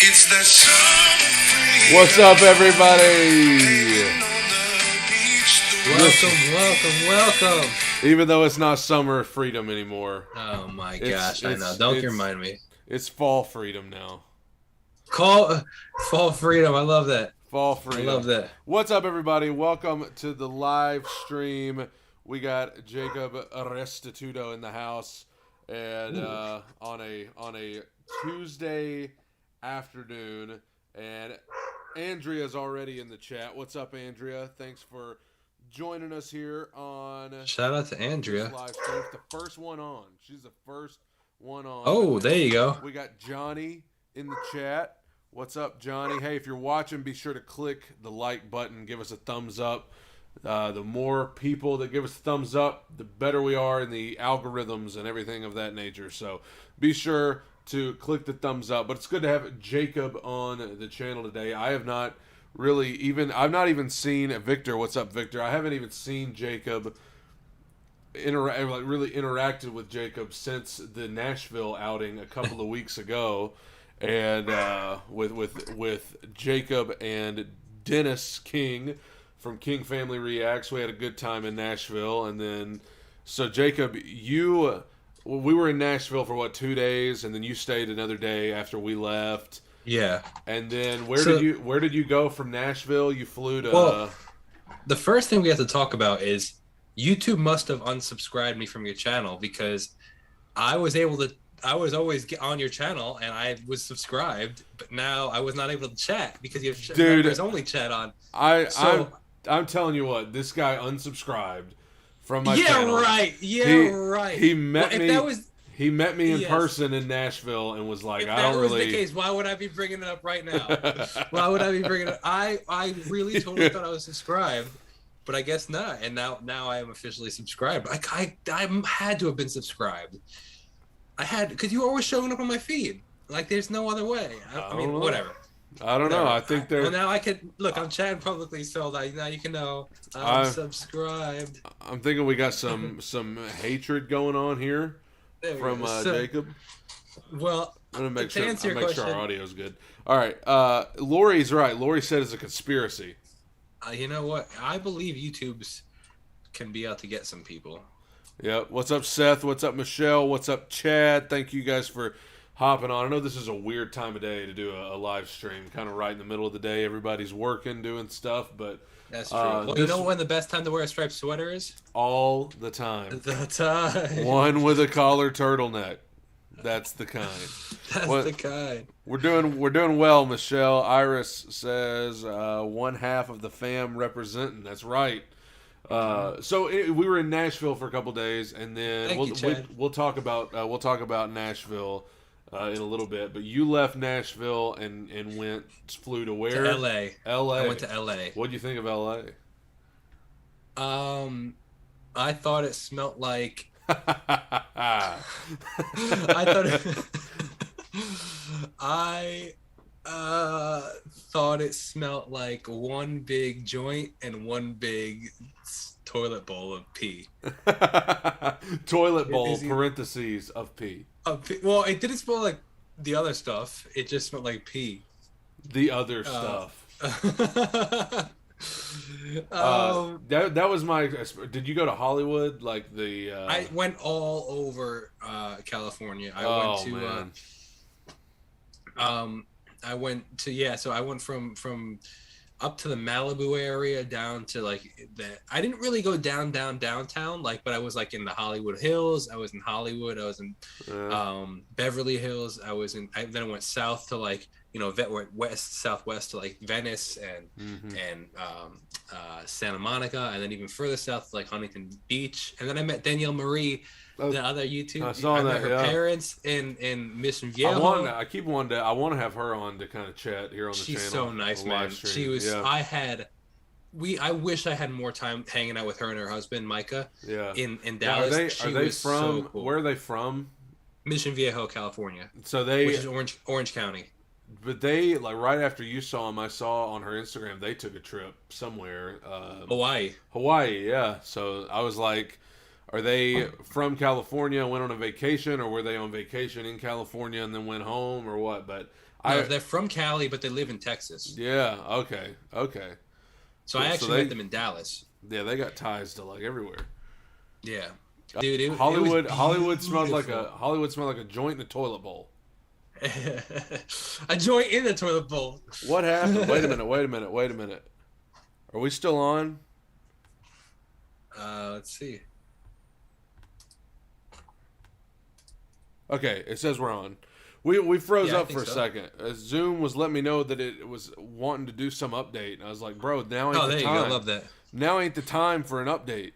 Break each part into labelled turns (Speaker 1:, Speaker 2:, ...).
Speaker 1: It's that summer.
Speaker 2: What's up, everybody?
Speaker 3: Welcome.
Speaker 2: Even though it's not summer freedom anymore,
Speaker 3: Oh my
Speaker 2: It's-
Speaker 3: gosh, I know.
Speaker 2: it's-
Speaker 3: Don't
Speaker 2: it's-
Speaker 3: remind me.
Speaker 2: it's fall freedom now.
Speaker 3: Fall freedom. I love that.
Speaker 2: Fall
Speaker 3: I
Speaker 2: freedom.
Speaker 3: love that.
Speaker 2: What's up, everybody? Welcome to the live stream. We got Jacob RESTITUTO in the house, and on a Tuesday afternoon, and Andrea's already in the chat. What's up, Andrea? Thanks for joining us here on
Speaker 3: Shout out to
Speaker 2: this
Speaker 3: Andrea.
Speaker 2: live stream. It's the first one on. She's the first one on.
Speaker 3: Oh, there you go.
Speaker 2: We got Johnny in the chat. What's up, Johnny? Hey, if you're watching, be sure to click the like button. Give us a thumbs up. The more people that give us a thumbs up, the better we are in the algorithms and everything of that nature. So be sure to click the thumbs up. But it's good to have Jacob on the channel today. I've not even seen Victor. What's up, Victor? I haven't even seen Jacob really interacted with Jacob since the Nashville outing a couple of weeks ago, and with Jacob and Dennis King from King Family Reacts. We had a good time in Nashville, and then so Jacob, we were in Nashville for 2 days, and then you stayed another day after we left.
Speaker 3: Yeah.
Speaker 2: And then where did you go from Nashville? You flew to.
Speaker 3: Well, the first thing we have to talk about is YouTube must have unsubscribed me from your channel because I was always on your channel and I was subscribed, but now I was not able to chat because you have members only chat on.
Speaker 2: I'm telling you what, this guy unsubscribed from my channel.
Speaker 3: Right.
Speaker 2: He met me. He met me in
Speaker 3: Yes.
Speaker 2: person in Nashville and was like,
Speaker 3: If
Speaker 2: "I
Speaker 3: that
Speaker 2: don't
Speaker 3: was
Speaker 2: really."
Speaker 3: the case, why would I be bringing it up right now? Why would I be bringing it up? I really totally thought I was subscribed, but I guess not. And now I am officially subscribed. I had to have been subscribed. I had, because you were always showing up on my feed. Like, there's no other way. I mean,
Speaker 2: know.
Speaker 3: whatever.
Speaker 2: I don't know. I think they're.
Speaker 3: Well, now I can look. I'm chatting publicly, so now you can know I'm subscribed.
Speaker 2: I'm thinking we got some hatred going on here
Speaker 3: There we
Speaker 2: from
Speaker 3: go. So,
Speaker 2: Jacob.
Speaker 3: well,
Speaker 2: I'm gonna make
Speaker 3: to
Speaker 2: sure.
Speaker 3: answer your
Speaker 2: I'll make sure
Speaker 3: question,
Speaker 2: our audio's good. All right. Lori's right. Lori said it's a conspiracy.
Speaker 3: you know what? I believe YouTube's can be out to get some people.
Speaker 2: Yeah. What's up, Seth? What's up, Michelle? What's up, Chad? Thank you guys for hopping on. I know this is a weird time of day to do a live stream, kind of right in the middle of the day. Everybody's working, doing stuff, but
Speaker 3: That's true. Well, you know when the best time to wear a striped sweater is?
Speaker 2: all the time.
Speaker 3: The time.
Speaker 2: One with a collar turtleneck. That's the kind.
Speaker 3: That's the kind.
Speaker 2: We're doing well, Michelle. Iris says one half of the fam representing. That's right. We were in Nashville for a couple days, and then we'll talk about Nashville in a little bit. But you left Nashville and flew to where?
Speaker 3: To LA.
Speaker 2: LA.
Speaker 3: I went to LA.
Speaker 2: What'd you think of LA?
Speaker 3: I thought it smelled like.
Speaker 2: I
Speaker 3: thought it smelled like one big joint and one big toilet bowl of pee.
Speaker 2: Toilet bowl parentheses of pee.
Speaker 3: Well, it didn't smell like the other stuff. It just smelled like pee.
Speaker 2: The other stuff. That was my. Did you go to Hollywood? Like the.
Speaker 3: I went all over California. I went to So I went from up to the Malibu area down to like I didn't really go downtown but I was like in the Hollywood Hills. I was in Hollywood. I was in Beverly Hills. Then I went south to like southwest to like Venice and Santa Monica, and then even further south to like Huntington Beach. And then I met Danielle Marie, the other YouTube. I met her parents in Mission Viejo.
Speaker 2: I want to have her on to kind of chat here on the channel.
Speaker 3: She's so nice, man. She was. Yeah. I wish I had more time hanging out with her and her husband Micah.
Speaker 2: Yeah.
Speaker 3: In Dallas.
Speaker 2: Are they from? So cool. Where are they from?
Speaker 3: Mission Viejo, California.
Speaker 2: Which
Speaker 3: is Orange County.
Speaker 2: But they, like, right after you saw them, I saw on her Instagram, they took a trip somewhere.
Speaker 3: Hawaii,
Speaker 2: yeah. So I was like, Are they from California and went on a vacation, or were they on vacation in California and then went home, or what? But
Speaker 3: No, they're from Cali, but they live in Texas.
Speaker 2: yeah, okay.
Speaker 3: So
Speaker 2: Cool.
Speaker 3: I actually met them in Dallas.
Speaker 2: Yeah, they got ties to like everywhere.
Speaker 3: Yeah, dude.
Speaker 2: Hollywood smelled like a joint in a toilet bowl.
Speaker 3: A joint in the toilet bowl.
Speaker 2: What happened? Wait a minute. Are we still on?
Speaker 3: Let's see.
Speaker 2: Okay, it says we're on. We froze up for a
Speaker 3: so.
Speaker 2: second. Zoom was letting me know that it was wanting to do some update. And I was like, bro, now ain't the time.
Speaker 3: Oh, there you go. Love that.
Speaker 2: Now ain't the time for an update.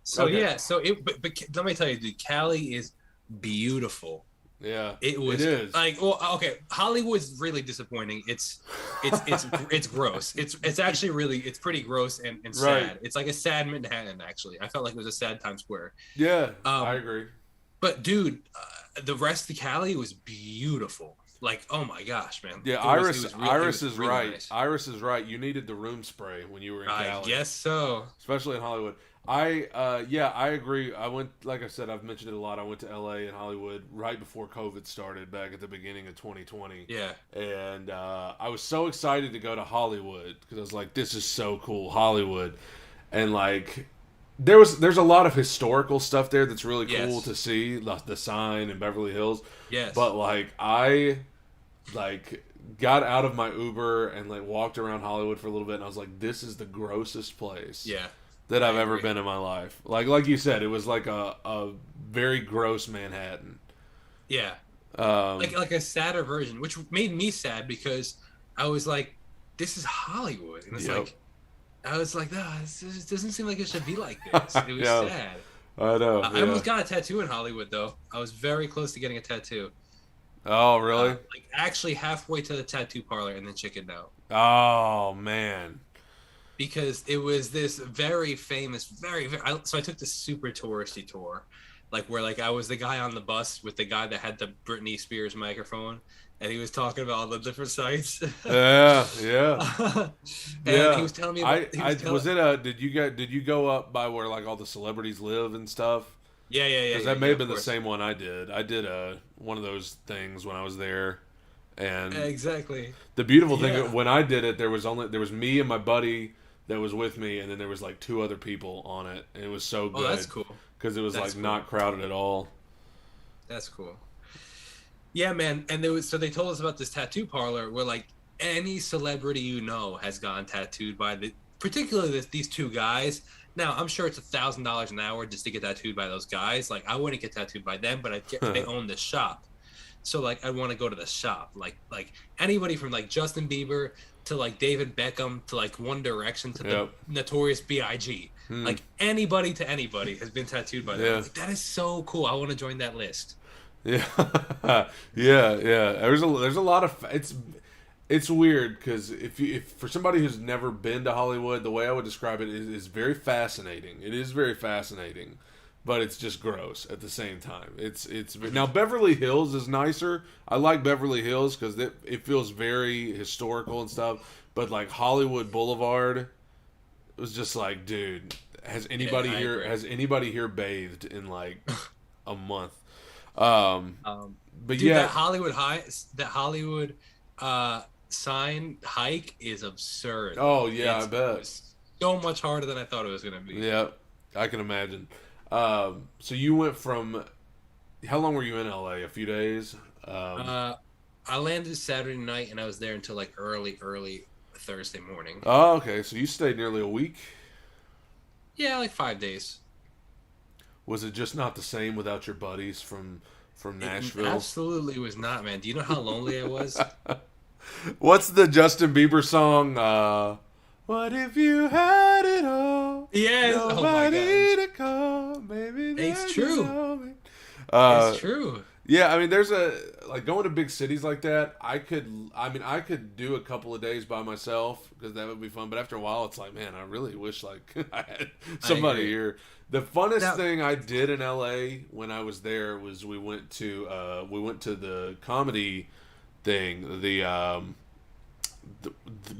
Speaker 3: So
Speaker 2: Okay.
Speaker 3: yeah, but let me tell you, dude, Cali is beautiful.
Speaker 2: Yeah,
Speaker 3: It is like, well, okay, Hollywood's really disappointing. It's gross. It's actually it's pretty gross and sad.
Speaker 2: Right.
Speaker 3: It's like a sad Manhattan. Actually, I felt like it was a sad Times Square.
Speaker 2: Yeah, I agree.
Speaker 3: But dude, the rest of Cali was beautiful. Like, oh my gosh, man.
Speaker 2: Yeah, Iris is right. Nice. Iris is right. You needed the room spray when you were in Cali.
Speaker 3: I guess so.
Speaker 2: Especially in Hollywood. I agree. I went, like I said, I've mentioned it a lot. I went to LA and Hollywood right before COVID started back at the beginning of 2020.
Speaker 3: Yeah.
Speaker 2: And I was so excited to go to Hollywood because I was like, this is so cool, Hollywood. And like, there's a lot of historical stuff there that's really cool to see, the sign in Beverly Hills.
Speaker 3: Yes.
Speaker 2: But like, I got out of my Uber and like walked around Hollywood for a little bit, and I was like, this is the grossest place.
Speaker 3: Yeah.
Speaker 2: That I've ever been in my life. Like you said, it was like a very gross Manhattan.
Speaker 3: Yeah. Like a sadder version, which made me sad because I was like, this is Hollywood. And it's like, I was like, no, this doesn't seem like it should be like this. It was sad.
Speaker 2: I know.
Speaker 3: I almost got a tattoo in Hollywood, though. I was very close to getting a tattoo.
Speaker 2: Oh, really?
Speaker 3: Like actually halfway to the tattoo parlor and then chickened out.
Speaker 2: Oh, man.
Speaker 3: Because it was this very famous, so I took the super touristy tour, like where like I was the guy on the bus with the guy that had the Britney Spears microphone, and he was talking about all the different sites.
Speaker 2: Yeah.
Speaker 3: And he was telling me.
Speaker 2: Did you go up by where like all the celebrities live and stuff?
Speaker 3: Yeah.
Speaker 2: Because that may have been the same one I did. I did one of those things when I was there, and
Speaker 3: exactly.
Speaker 2: The beautiful thing when I did it, there was me and my buddy that was with me, and then there was like 2 other people on it, and it was so good.
Speaker 3: Oh, that's cool.
Speaker 2: Because it was not crowded at all.
Speaker 3: That's cool. Yeah, man. And so they told us about this tattoo parlor where like any celebrity you know has gotten tattooed by particularly these 2 guys. Now I'm sure it's $1,000 an hour just to get tattooed by those guys. Like I wouldn't get tattooed by them, but they own this shop. So like I want to go to the shop. Like anybody from like Justin Bieber to like David Beckham to like One Direction to the Notorious B.I.G. Like anybody to anybody has been tattooed by them. Like, that is so cool. I want to join that list.
Speaker 2: Yeah. yeah. There's a lot of it's weird because if for somebody who's never been to Hollywood, the way I would describe it is very fascinating. It is very fascinating. But it's just gross at the same time. It's now Beverly Hills is nicer. I like Beverly Hills because it feels very historical and stuff. But like Hollywood Boulevard, it was just like, dude, has anybody here bathed in like a month? But
Speaker 3: dude,
Speaker 2: yeah,
Speaker 3: that Hollywood sign hike is absurd.
Speaker 2: Oh yeah, I bet.
Speaker 3: So much harder than I thought it was gonna be.
Speaker 2: Yeah, I can imagine. So you went from, how long were you in LA? A few days?
Speaker 3: I landed Saturday night and I was there until like early Thursday morning.
Speaker 2: Oh, okay. So you stayed nearly a week?
Speaker 3: Yeah, like 5 days.
Speaker 2: Was it just not the same without your buddies from Nashville?
Speaker 3: It absolutely was not, man. Do you know how lonely I was?
Speaker 2: What's the Justin Bieber song? What if you had it all?
Speaker 3: Yes.
Speaker 2: Nobody to call. Maybe
Speaker 3: it's true.
Speaker 2: It's
Speaker 3: true.
Speaker 2: Yeah, I mean, there's going to big cities like that. I could do a couple of days by myself because that would be fun. But after a while, it's like, man, I really wish like I had somebody here. The funnest thing I did in LA when I was there was we went to the comedy thing.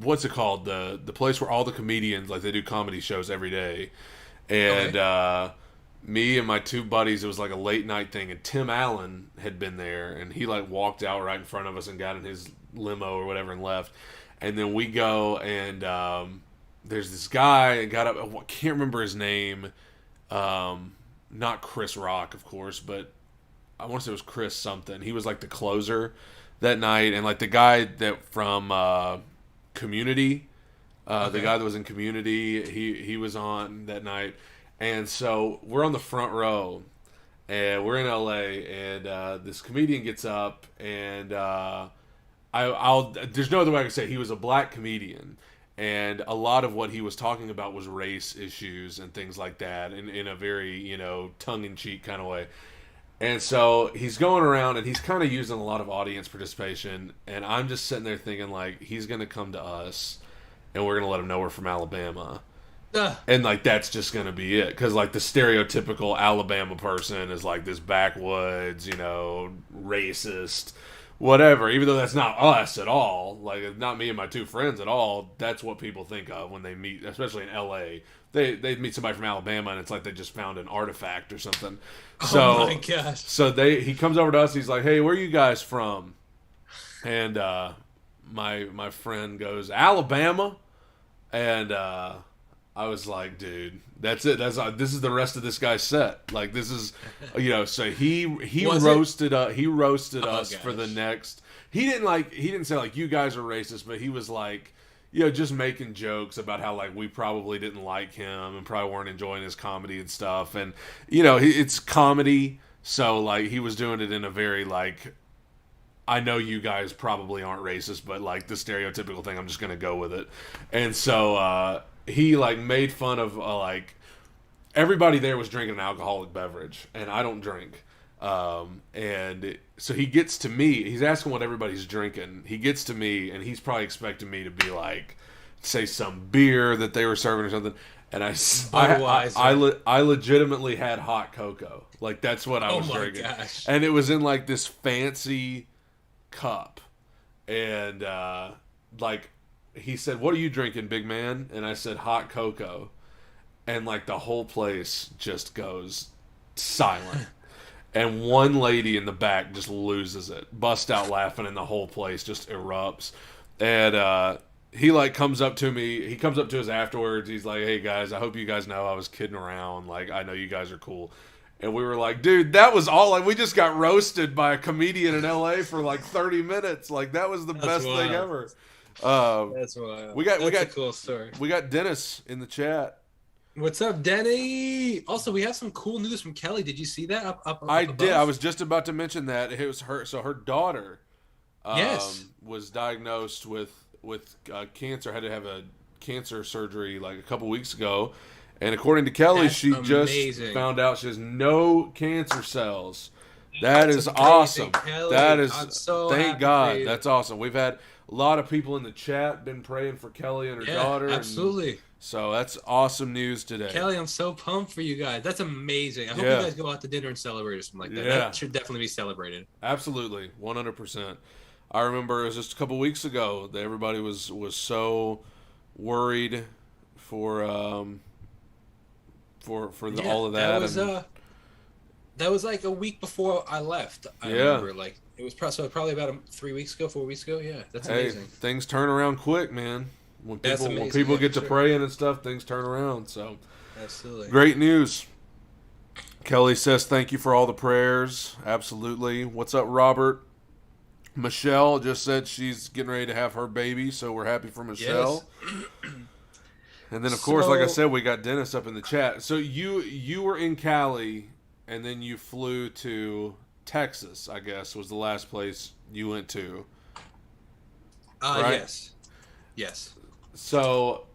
Speaker 2: What's it called? The place where all the comedians, like, they do comedy shows every day. And me and my two buddies, it was like a late night thing, and Tim Allen had been there, and he like walked out right in front of us and got in his limo or whatever and left. And then we go, and there's this guy that got up. I can't remember his name. Not Chris Rock, of course, but I want to say it was Chris something. He was like the closer that night, and like the guy that from Community, the guy that was in Community, he was on that night. And so we're on the front row, and we're in LA, and this comedian gets up, and there's no other way I can say it. He was a black comedian, and a lot of what he was talking about was race issues and things like that, in a very, tongue-in-cheek kind of way. And so he's going around, and he's kind of using a lot of audience participation, and I'm just sitting there thinking, like, he's going to come to us, and we're going to let him know we're from Alabama. And, like, that's just going to be it. Because, like, the stereotypical Alabama person is, like, this backwoods, racist, whatever. Even though that's not us at all. Like, not me and my two friends at all. That's what people think of when they meet, especially in L.A. They meet somebody from Alabama, and it's like they just found an artifact or something.
Speaker 3: Oh, my gosh.
Speaker 2: So he comes over to us. He's like, hey, where are you guys from? And my friend goes, Alabama. And I was like, dude, that's it. This is the rest of this guy's set. Like, this is, so he roasted us for the next. He didn't say like you guys are racist, but he was like, just making jokes about how like we probably didn't like him and probably weren't enjoying his comedy and stuff. And it's comedy, so like he was doing it in a very like, I know you guys probably aren't racist, but like the stereotypical thing, I'm just gonna go with it. And so he like made fun of like everybody there was drinking an alcoholic beverage, and I don't drink. And so he gets to me, he's asking what everybody's drinking. He gets to me, and he's probably expecting me to be like, say some beer that they were serving or something. And I legitimately had hot cocoa. Like, that's what I was drinking.
Speaker 3: Gosh.
Speaker 2: And it was in like this fancy cup. And like he said, what are you drinking, big man? And I said, hot cocoa. And like the whole place just goes silent. And one lady in the back just loses it, busts out laughing, and the whole place just erupts. And he like comes up to me. He comes up to us afterwards. He's like, "Hey guys, I hope you guys know I was kidding around. Like, I know you guys are cool." And we were like, "Dude, that was all. Like, we just got roasted by a comedian in LA for like 30 minutes. Like, that was the best thing ever."
Speaker 3: That's wild.
Speaker 2: We got
Speaker 3: a cool story.
Speaker 2: We got Dennis in the chat.
Speaker 3: What's up, Denny? Also, we have some cool news from Kelly. Did you see that? Up
Speaker 2: I
Speaker 3: above?
Speaker 2: did. I was just about to mention that. It was her. So her daughter was diagnosed with cancer. Had to have a cancer surgery like a couple weeks ago. And according to Kelly, she just found out she has no cancer cells. That's awesome.
Speaker 3: Kelly.
Speaker 2: That is,
Speaker 3: I'm so
Speaker 2: thank God.
Speaker 3: happy.
Speaker 2: That's awesome. We've had a lot of people in the chat been praying for Kelly and her daughter.
Speaker 3: Absolutely.
Speaker 2: So that's awesome news today.
Speaker 3: Kelly, I'm so pumped for you guys. That's amazing. I hope you guys go out to dinner and celebrate or something like that.
Speaker 2: Yeah.
Speaker 3: That should definitely be celebrated.
Speaker 2: Absolutely, 100%. I remember it was just a couple weeks ago that everybody was so worried for all of that.
Speaker 3: That was like a week before I left. I remember, like, it was probably about 4 weeks ago. Yeah, that's amazing.
Speaker 2: Things turn around quick, man. When people get to praying and stuff, things turn around. So,
Speaker 3: absolutely,
Speaker 2: great news. Kelly says thank you for all the prayers. Absolutely. What's up, Robert? Michelle just said she's getting ready to have her baby, so we're happy for Michelle. Yes. And then, of course, like I said, we got Dennis up in the chat. So you were in Cali, and then you flew to Texas, I guess, was the last place you went to. Right?
Speaker 3: Yes.
Speaker 2: So,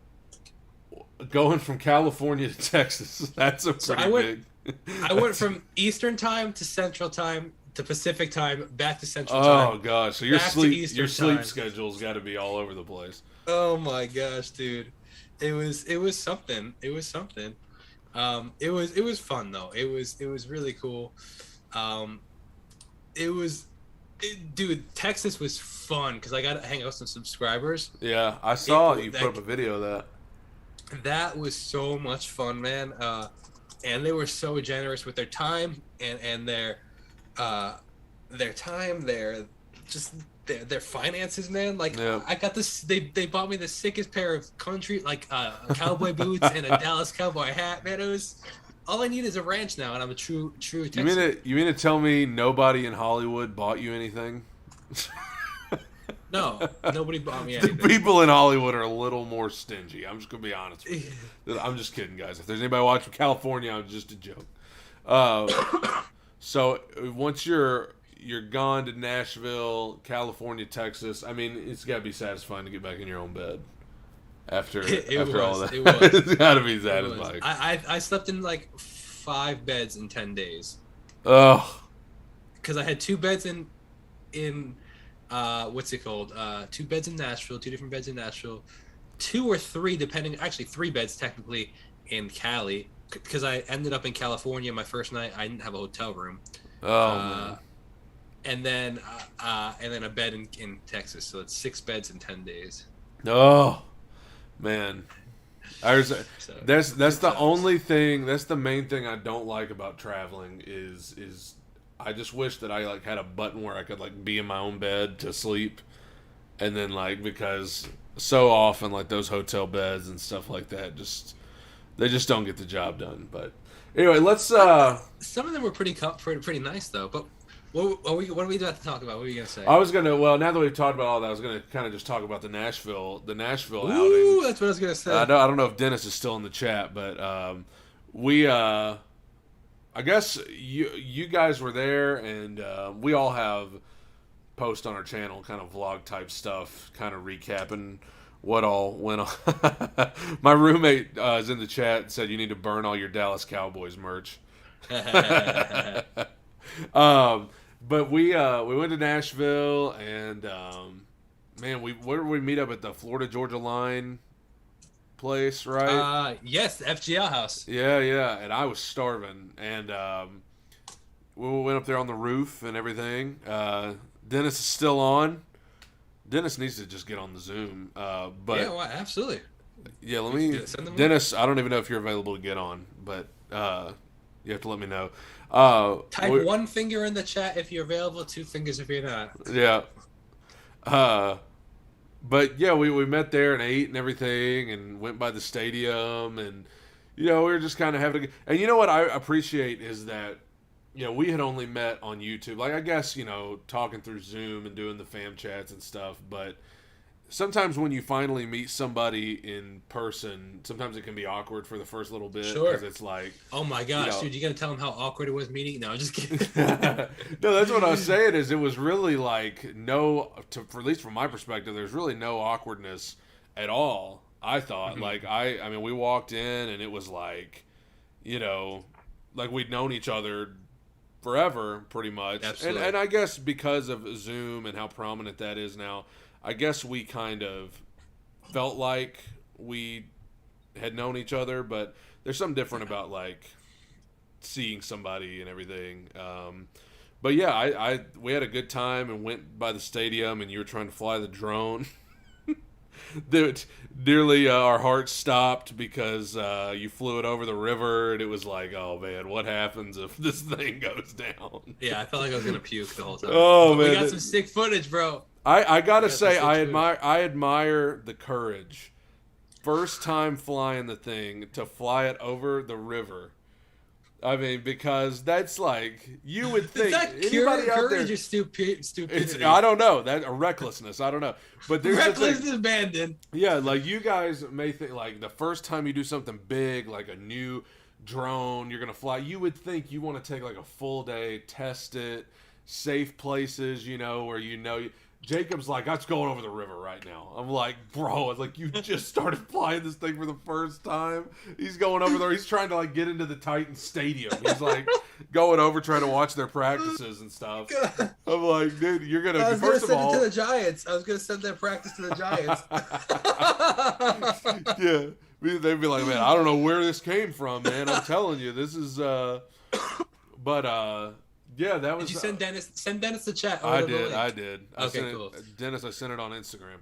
Speaker 2: going from California to Texas, that's a pretty big...
Speaker 3: I went from Eastern time to Central time to Pacific time, back to Central time.
Speaker 2: Oh, gosh. So your sleep schedule's got to be all over the place.
Speaker 3: Oh, my gosh, dude. It was something. It was something. It was fun, though. It was really cool. Dude, Texas was fun because I got to hang out with some subscribers.
Speaker 2: Yeah, I saw you put up a video of that.
Speaker 3: That was so much fun, man. and they were so generous with their time and their time, their finances, man. Like
Speaker 2: Yeah.
Speaker 3: I got this. They bought me the sickest pair of cowboy boots and a Dallas Cowboy hat, man. It was all I need is a ranch now, and I'm a true Texan.
Speaker 2: You mean to tell me nobody in Hollywood bought you anything?
Speaker 3: No, nobody bought me
Speaker 2: The
Speaker 3: anything.
Speaker 2: people in Hollywood are a little more stingy. I'm just gonna be honest with you. I'm just kidding, guys. If there's anybody watching from California, it's just a joke. So once you're gone to Nashville, California, Texas, I mean, it's got to be satisfying to get back in your own bed after all that.
Speaker 3: It was.
Speaker 2: It's got to be satisfying.
Speaker 3: I slept in like 5 beds in 10 days.
Speaker 2: Oh,
Speaker 3: Because I had 2 beds in what's it called? 2 beds in Nashville, 2 different beds in Nashville, 2 or 3 depending. Actually, 3 beds technically in Cali. Because I ended up in California my first night. I didn't have a hotel room.
Speaker 2: oh man.
Speaker 3: And then a bed in Texas. So it's 6 beds in 10 days.
Speaker 2: Oh, man. That's the
Speaker 3: times.
Speaker 2: only thing. That's the main thing I don't like about traveling is I just wish that I like had a button where I could like be in my own bed to sleep, and then like because so often like those hotel beds and stuff like that they just don't get the job done. But anyway, let's.
Speaker 3: Some of them were pretty nice though. But what are we about to talk about? What are you gonna say?
Speaker 2: I was gonna. Well, now that we've talked about all that, I was gonna kind of just talk about the Nashville
Speaker 3: Ooh,
Speaker 2: outing.
Speaker 3: that's what I was gonna say.
Speaker 2: I don't know if Dennis is still in the chat, but we. I guess you guys were there, and we all have posts on our channel, kind of vlog type stuff, kind of recapping what all went on. My roommate is in the chat and said you need to burn all your Dallas Cowboys merch. But we went to Nashville, and man, where did we meet up at the Florida Georgia line place, right?
Speaker 3: Yes, the FGL house.
Speaker 2: Yeah, and I was starving, and we went up there on the roof and everything. Dennis is still on. Dennis needs to just get on the Zoom. But
Speaker 3: yeah, well, absolutely.
Speaker 2: yeah, let me.
Speaker 3: Send them
Speaker 2: Dennis, I don't even know if you're available to get on, but you have to let me know.
Speaker 3: Type 1 finger in the chat if you're available. 2 fingers if you're not.
Speaker 2: Yeah. But yeah, we met there and ate and everything, and went by the stadium, and we were just kind of having. And you know what I appreciate is that we had only met on YouTube. Like I guess talking through Zoom and doing the fam chats and stuff, but sometimes when you finally meet somebody in person, sometimes it can be awkward for the first little bit.
Speaker 3: Sure.
Speaker 2: Because it's like,
Speaker 3: oh my gosh, dude, you gotta tell them how awkward it was meeting? No, just kidding.
Speaker 2: No, that's what I was saying. Is it was really like at least from my perspective, there's really no awkwardness at all. I thought like I mean, we walked in and it was like, like we'd known each other forever, pretty much.
Speaker 3: Absolutely.
Speaker 2: And I guess because of Zoom and how prominent that is now, I guess we kind of felt like we had known each other, but there's something different about like seeing somebody and everything. But yeah, we had a good time and went by the stadium, and you were trying to fly the drone. Dude, nearly our hearts stopped because you flew it over the river, and it was like, oh man, what happens if this thing goes down?
Speaker 3: Yeah, I felt like I was gonna puke the whole time.
Speaker 2: Oh
Speaker 3: but
Speaker 2: man,
Speaker 3: we got some sick footage, bro.
Speaker 2: I gotta say, I admire the courage. First time flying the thing, to fly it over the river. I mean, because that's like, you would think
Speaker 3: Is that
Speaker 2: anybody out there,
Speaker 3: courage or stupidity?
Speaker 2: I don't know, that or recklessness, I don't know. But there's
Speaker 3: Reckless abandon.
Speaker 2: yeah, like you guys may think like the first time you do something big, like a new drone, you're gonna fly. You would think you want to take like a full day, test it, safe places, where Jacob's like, that's going over the river right now. I'm like, bro, it's like you just started flying this thing for the first time. He's going over there. He's trying to like get into the Titan Stadium. He's like going over trying to watch their practices and stuff. I'm like, dude, you're gonna.
Speaker 3: I was
Speaker 2: first
Speaker 3: gonna
Speaker 2: of all,
Speaker 3: send it to the Giants. I was gonna send their practice to the Giants.
Speaker 2: yeah, they'd be like, man, I don't know where this came from, man. I'm telling you, this is. Yeah, that was.
Speaker 3: Did you send Dennis? Send Dennis the chat.
Speaker 2: I did.
Speaker 3: Okay, cool.
Speaker 2: Dennis, I sent it on Instagram.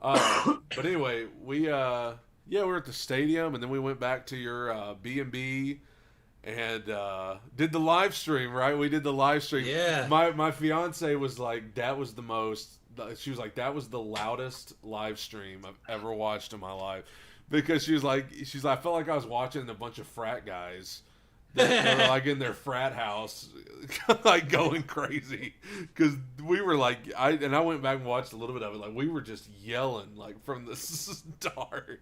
Speaker 2: But anyway, we were at the stadium, and then we went back to your B&B, and did the live stream. Right, we did the live stream.
Speaker 3: Yeah.
Speaker 2: My fiance was like, that was the most. She was like, that was the loudest live stream I've ever watched in my life, because she's like, I felt like I was watching a bunch of frat guys that were like in their frat house, like going crazy, because we were like, I went back and watched a little bit of it. Like, we were just yelling like from the start,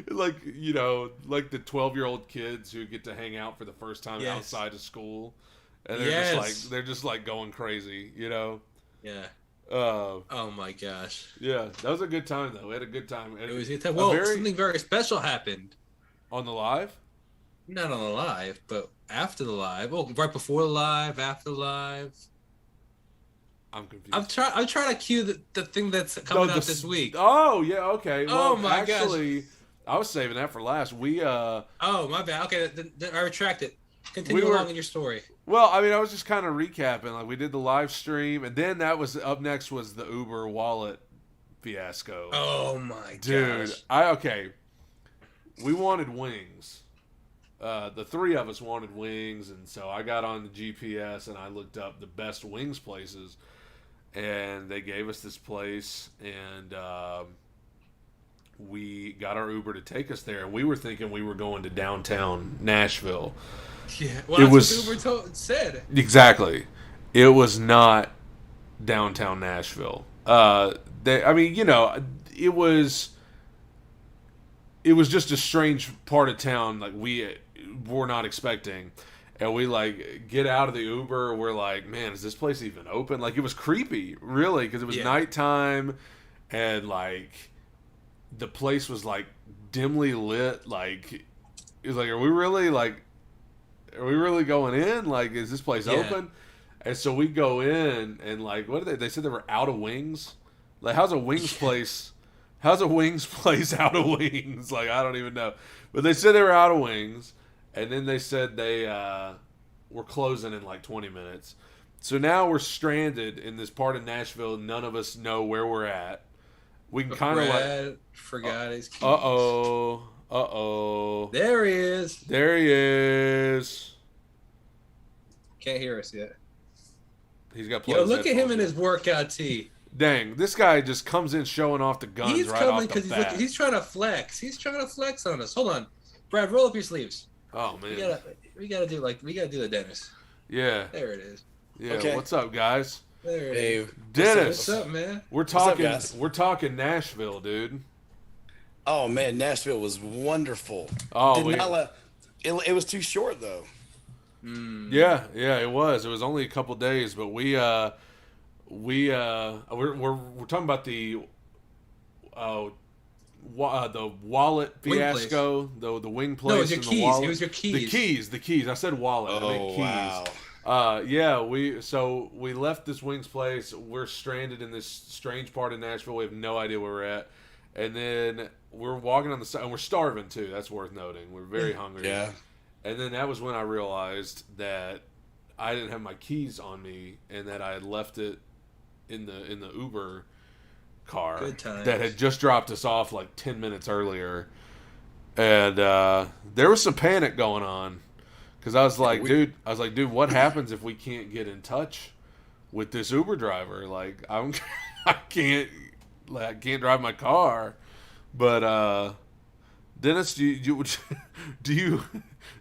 Speaker 2: like, you know, like the 12-year-old kids who get to hang out for the first time outside of school, and they're just like going crazy, you know.
Speaker 3: Yeah.
Speaker 2: Oh
Speaker 3: my gosh.
Speaker 2: Yeah, that was a good time though. We had a good time.
Speaker 3: It was a good time. Well, something very special happened
Speaker 2: on the live.
Speaker 3: Not on the live, but after the live. Oh, right before the live, after the live.
Speaker 2: I'm confused.
Speaker 3: I'm trying to cue the thing that's coming out this week.
Speaker 2: Oh yeah, okay. Well,
Speaker 3: oh my gosh.
Speaker 2: I was saving that for last.
Speaker 3: Oh my bad. Okay, then I retract it. Continue along in your story.
Speaker 2: Well, I mean, I was just kind of recapping. Like, we did the live stream, and then that was up next was the Uber wallet fiasco.
Speaker 3: Oh my
Speaker 2: dude!
Speaker 3: Gosh.
Speaker 2: We wanted wings. The three of us wanted wings, and so I got on the GPS and I looked up the best wings places, and they gave us this place, and we got our Uber to take us there, and we were thinking we were going to downtown Nashville.
Speaker 3: Yeah, well, that's what Uber said.
Speaker 2: Exactly. It was not downtown Nashville. I mean, you know, it was just a strange part of town, like we were not expecting. And we like get out of the Uber. We're like, man, is this place even open? Like, it was creepy, really, because it was nighttime, and like the place was like dimly lit. Like, it was like, are we really going in? Like, is this place open? And so we go in, and like, what did they said they were out of wings. Like, how's a wings place out of wings? Like, I don't even know. But they said they were out of wings, and then they said they were closing in like 20 minutes. So now we're stranded in this part of Nashville. None of us know where we're at. We can kind of like
Speaker 3: forgot his keys.
Speaker 2: There he is.
Speaker 3: Can't hear us yet.
Speaker 2: He's got.
Speaker 3: Yo, look at him in his workout tee.
Speaker 2: Dang, this guy just comes in showing off the guns right off the bat.
Speaker 3: He's trying to flex. He's trying to flex on us. Hold on, Brad, roll up your sleeves.
Speaker 2: Oh man,
Speaker 3: we gotta do the Dennis.
Speaker 2: Yeah.
Speaker 3: There it is.
Speaker 2: Yeah. Okay. What's up, guys?
Speaker 3: There it is.
Speaker 2: Dennis.
Speaker 3: What's up, man?
Speaker 2: We're talking Nashville, dude.
Speaker 4: Oh man, Nashville was wonderful.
Speaker 2: Oh,
Speaker 4: it was too short though.
Speaker 2: Yeah, it was. It was only a couple days, but we're talking about the wallet fiasco, the wing place.
Speaker 3: No, it was your keys. It was your keys.
Speaker 2: The keys. I said wallet. I meant keys. Wow. We left this wings place. We're stranded in this strange part of Nashville. We have no idea where we're at. And then we're walking on the side, and we're starving too. That's worth noting. We're very hungry.
Speaker 4: Yeah.
Speaker 2: And then that was when I realized that I didn't have my keys on me, and that I had left it in the Uber car that had just dropped us off like 10 minutes earlier. And there was some panic going on, because I was like, dude, what happens if we can't get in touch with this Uber driver? Like, I can't drive my car. But Dennis, do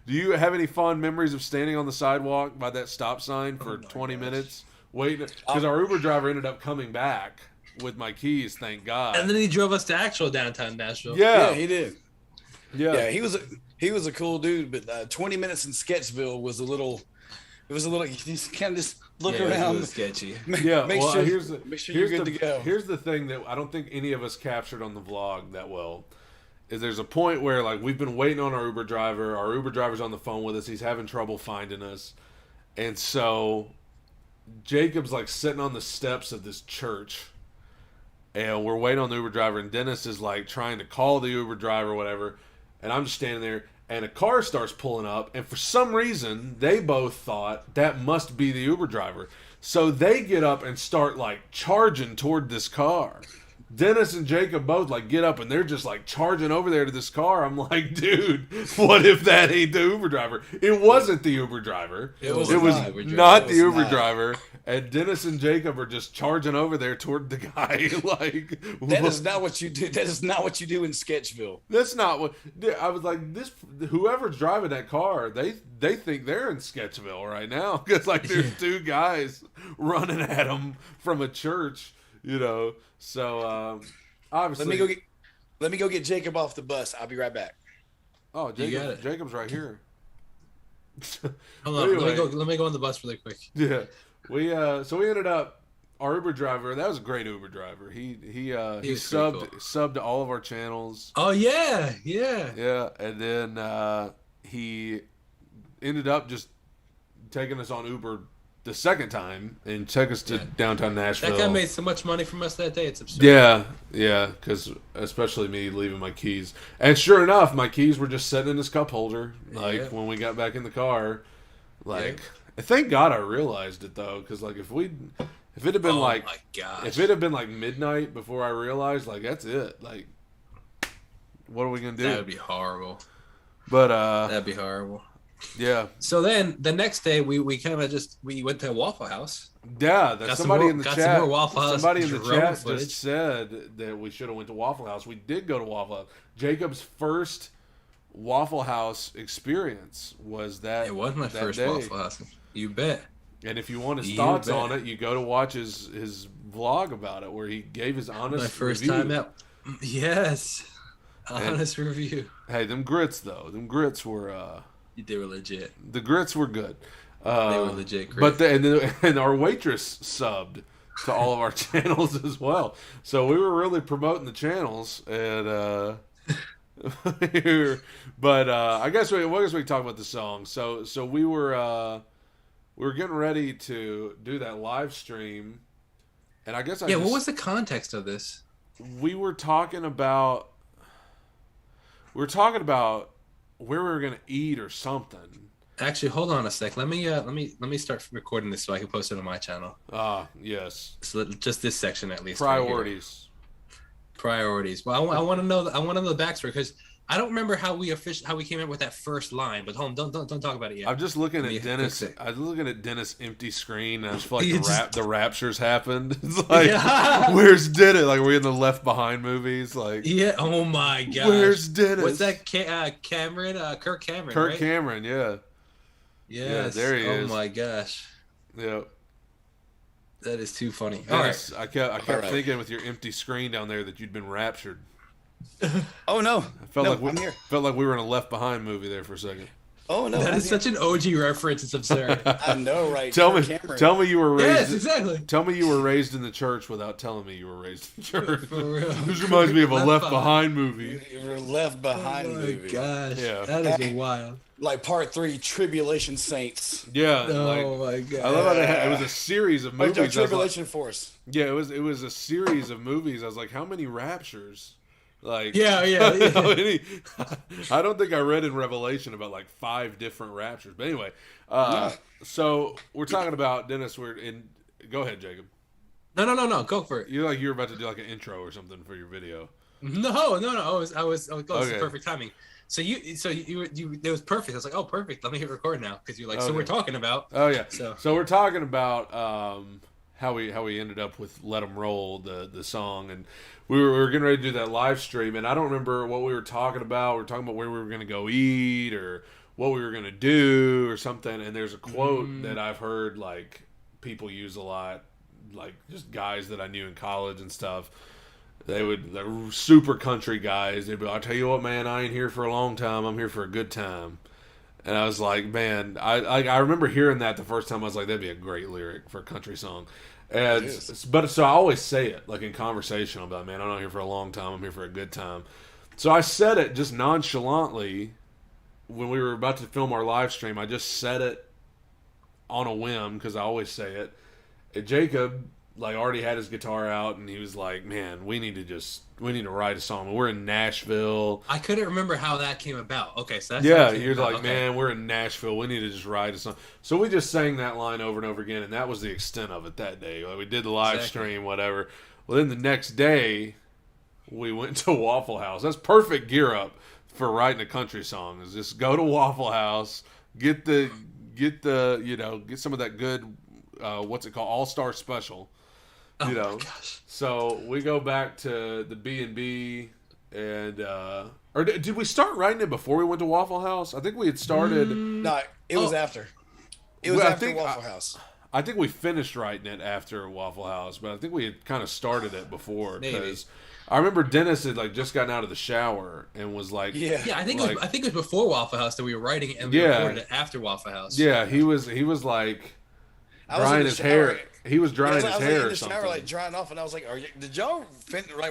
Speaker 2: you have any fond memories of standing on the sidewalk by that stop sign for 20 minutes waiting? Because our Uber driver ended up coming back with my keys, thank God.
Speaker 3: And then he drove us to actual downtown Nashville.
Speaker 4: Yeah, he did.
Speaker 2: Yeah,
Speaker 4: he was a cool dude. But 20 minutes in Sketchville was a little. It was a little. You just kind of just look around.
Speaker 3: It was a little sketchy.
Speaker 4: Make sure you're good to go.
Speaker 2: Here's the thing that I don't think any of us captured on the vlog that well. Is there's a point where, like, we've been waiting on our Uber driver. Our Uber driver's on the phone with us. He's having trouble finding us. And so Jacob's, like, sitting on the steps of this church. And we're waiting on the Uber driver. And Dennis is, like, trying to call the Uber driver or whatever. And I'm just standing there. And a car starts pulling up. And for some reason, they both thought that must be the Uber driver. So they get up and start, like, charging toward this car. Dennis and Jacob both like get up and they're just like charging over there to this car. I'm like, dude, what if that ain't the Uber driver? It wasn't the Uber driver.
Speaker 4: It was
Speaker 2: not the Uber
Speaker 4: not.
Speaker 2: driver. And Dennis and Jacob are just charging over there toward the guy. Like,
Speaker 4: that is not what you do. That is not what you do in Sketchville.
Speaker 2: that's not what I was like. This whoever's driving that car, they think they're in Sketchville right now because like there's two guys running at them from a church, you know. So obviously,
Speaker 4: let me go get Jacob off the bus. I'll be right back.
Speaker 2: Oh,
Speaker 3: You got it.
Speaker 2: Jacob's right here.
Speaker 3: Hold on,
Speaker 2: Anyway.
Speaker 3: let me go on the bus really quick.
Speaker 2: Yeah, we ended up our Uber driver. That was a great Uber driver. He
Speaker 3: was
Speaker 2: subbed to all of our channels.
Speaker 3: Oh yeah.
Speaker 2: Yeah, and then he ended up just taking us on Uber the second time and took us to downtown Nashville.
Speaker 3: That guy made so much money from us that day. It's absurd.
Speaker 2: Yeah, because especially me leaving my keys. And sure enough, my keys were just sitting in his cup holder. Like when we got back in the car, like thank God I realized it though, because like if it had been
Speaker 3: my gosh.
Speaker 2: if it had been like midnight before I realized, like that's it. Like, what are we gonna do?
Speaker 3: That would be horrible.
Speaker 2: But
Speaker 3: That'd be horrible.
Speaker 2: yeah.
Speaker 3: So then the next day we kind of we went to Waffle House.
Speaker 2: Yeah, that somebody in the
Speaker 3: got
Speaker 2: chat.
Speaker 3: some more Waffle House
Speaker 2: Somebody in the
Speaker 3: drone
Speaker 2: chat
Speaker 3: footage.
Speaker 2: just said that we should have went to Waffle House. We did go to Waffle House. Jacob's first Waffle House experience was that.
Speaker 3: It was my
Speaker 2: that
Speaker 3: first
Speaker 2: day.
Speaker 3: Waffle House. You bet.
Speaker 2: And if you want his
Speaker 3: You
Speaker 2: thoughts
Speaker 3: bet.
Speaker 2: on it, you go to watch his vlog about it, where he gave his honest
Speaker 3: My first
Speaker 2: review.
Speaker 3: time out. Yes. Honest review.
Speaker 2: Hey, them grits though. Them grits were
Speaker 3: They were legit.
Speaker 2: the grits were good.
Speaker 3: They were legit great.
Speaker 2: But and our waitress subbed to all of our channels as well. So we were really promoting the channels, and but I guess we can talk about the song. So we were getting ready to do that live stream, and I guess
Speaker 3: what was the context of this?
Speaker 2: we were talking about where we were gonna eat or something.
Speaker 3: Actually, hold on a sec. Let me start recording this so I can post it on my channel.
Speaker 2: Yes.
Speaker 3: So just this section at least.
Speaker 2: Priorities.
Speaker 3: Priorities. Well, I want to know. I want to know the backstory because I don't remember how we came up with that first line. But hold on, don't talk about it yet.
Speaker 2: I'm just looking
Speaker 3: Let me
Speaker 2: at Dennis.
Speaker 3: fix it.
Speaker 2: I was looking at Dennis' empty screen, and I just feel like
Speaker 3: You
Speaker 2: the raptures happened. It's like,
Speaker 3: Yeah.
Speaker 2: where's Dennis? Like we're in the Left Behind movies. Like,
Speaker 3: Yeah. Oh my gosh.
Speaker 2: where's Dennis?
Speaker 3: What's that? Cameron. Kirk Cameron.
Speaker 2: Kirk
Speaker 3: right?
Speaker 2: Cameron. Yeah.
Speaker 3: Yes.
Speaker 2: there he is.
Speaker 3: Oh my gosh.
Speaker 2: Yeah.
Speaker 3: That is too funny. All right.
Speaker 2: Dennis, I kept
Speaker 4: All right.
Speaker 2: thinking with your empty screen down there that you'd been raptured.
Speaker 4: Oh no!
Speaker 2: I felt
Speaker 4: I'm here.
Speaker 2: felt like we were in a Left Behind movie there for a second.
Speaker 4: Oh no!
Speaker 3: That
Speaker 4: I'm
Speaker 3: is such an OG reference. It's absurd.
Speaker 4: I know, right?
Speaker 2: Tell me you were raised.
Speaker 3: Yes, exactly.
Speaker 2: Tell me you were raised in the church without telling me you were raised in church.
Speaker 3: For real.
Speaker 2: This reminds me of a
Speaker 3: Left
Speaker 2: Left
Speaker 3: Behind.
Speaker 2: Behind movie.
Speaker 4: You were left behind
Speaker 3: Oh my
Speaker 4: movie.
Speaker 3: gosh.
Speaker 2: Yeah.
Speaker 3: That is wild.
Speaker 4: Like part 3, Tribulation Saints.
Speaker 2: Yeah.
Speaker 3: Oh my god.
Speaker 2: I love how it was a series of
Speaker 4: Like
Speaker 2: movies.
Speaker 4: the
Speaker 2: I was like-
Speaker 4: Tribulation Force.
Speaker 2: yeah, it was a series of movies. I was like, how many raptures? Like,
Speaker 3: Yeah.
Speaker 2: how many- I don't think I read in Revelation about like 5 different raptures. But anyway, so we're talking about Dennis. We're in. Go ahead, Jacob.
Speaker 3: No. Go for it.
Speaker 2: You're like you were about to do like an intro or something for your video.
Speaker 3: No. I was
Speaker 2: Okay.
Speaker 3: perfect timing. So you it was perfect. I was like, oh, perfect. Let me hit record now because you're like, so
Speaker 2: Okay.
Speaker 3: we're talking about.
Speaker 2: Oh yeah.
Speaker 3: So-
Speaker 2: So we're talking about how we ended up with "Let 'Em Roll" the song, and we were getting ready to do that live stream, and I don't remember what we were talking about. We were talking about where we were going to go eat or what we were going to do or something. And there's a quote that I've heard like people use a lot, like just guys that I knew in college and stuff. They're super country guys. They'd be, I'll tell you what, man, I ain't here for a long time. I'm here for a good time. And I was like, man, I remember hearing that the first time. I was like, that'd be a great lyric for a country song. And but so I always say it like in conversation. I'm like, man, I'm not here for a long time. I'm here for a good time. So I said it just nonchalantly when we were about to film our live stream. I just said it on a whim because I always say it. And Jacob like already had his guitar out, and he was like, man, we need to write a song. We're in Nashville.
Speaker 3: I couldn't remember how that came about. Okay, so that's
Speaker 2: Yeah,
Speaker 3: how it came
Speaker 2: you're
Speaker 3: about.
Speaker 2: like, man, we're in Nashville. We need to just write a song. So we just sang that line over and over again, and that was the extent of it that day. Like, we did the live
Speaker 3: Exactly.
Speaker 2: stream, whatever. Well, then the next day, we went to Waffle House. That's perfect gear up for writing a country song. Is just go to Waffle House, get some of that good, what's it called, All-Star Special.
Speaker 3: Oh my gosh.
Speaker 2: So we go back to the B&B, and or did we start writing it before we went to Waffle House? I think we had started.
Speaker 4: No, it was after. It was after Waffle House.
Speaker 2: I think we finished writing it after Waffle House, but I think we had kind of started it before, because I remember Dennis had like just gotten out of the shower and was like,
Speaker 3: yeah, I think it was before Waffle House that we were writing it, and we recorded it after Waffle House.
Speaker 2: Yeah, he was like drying his hair. He was drying his hair or something.
Speaker 4: I was like drying off, and I was like, did y'all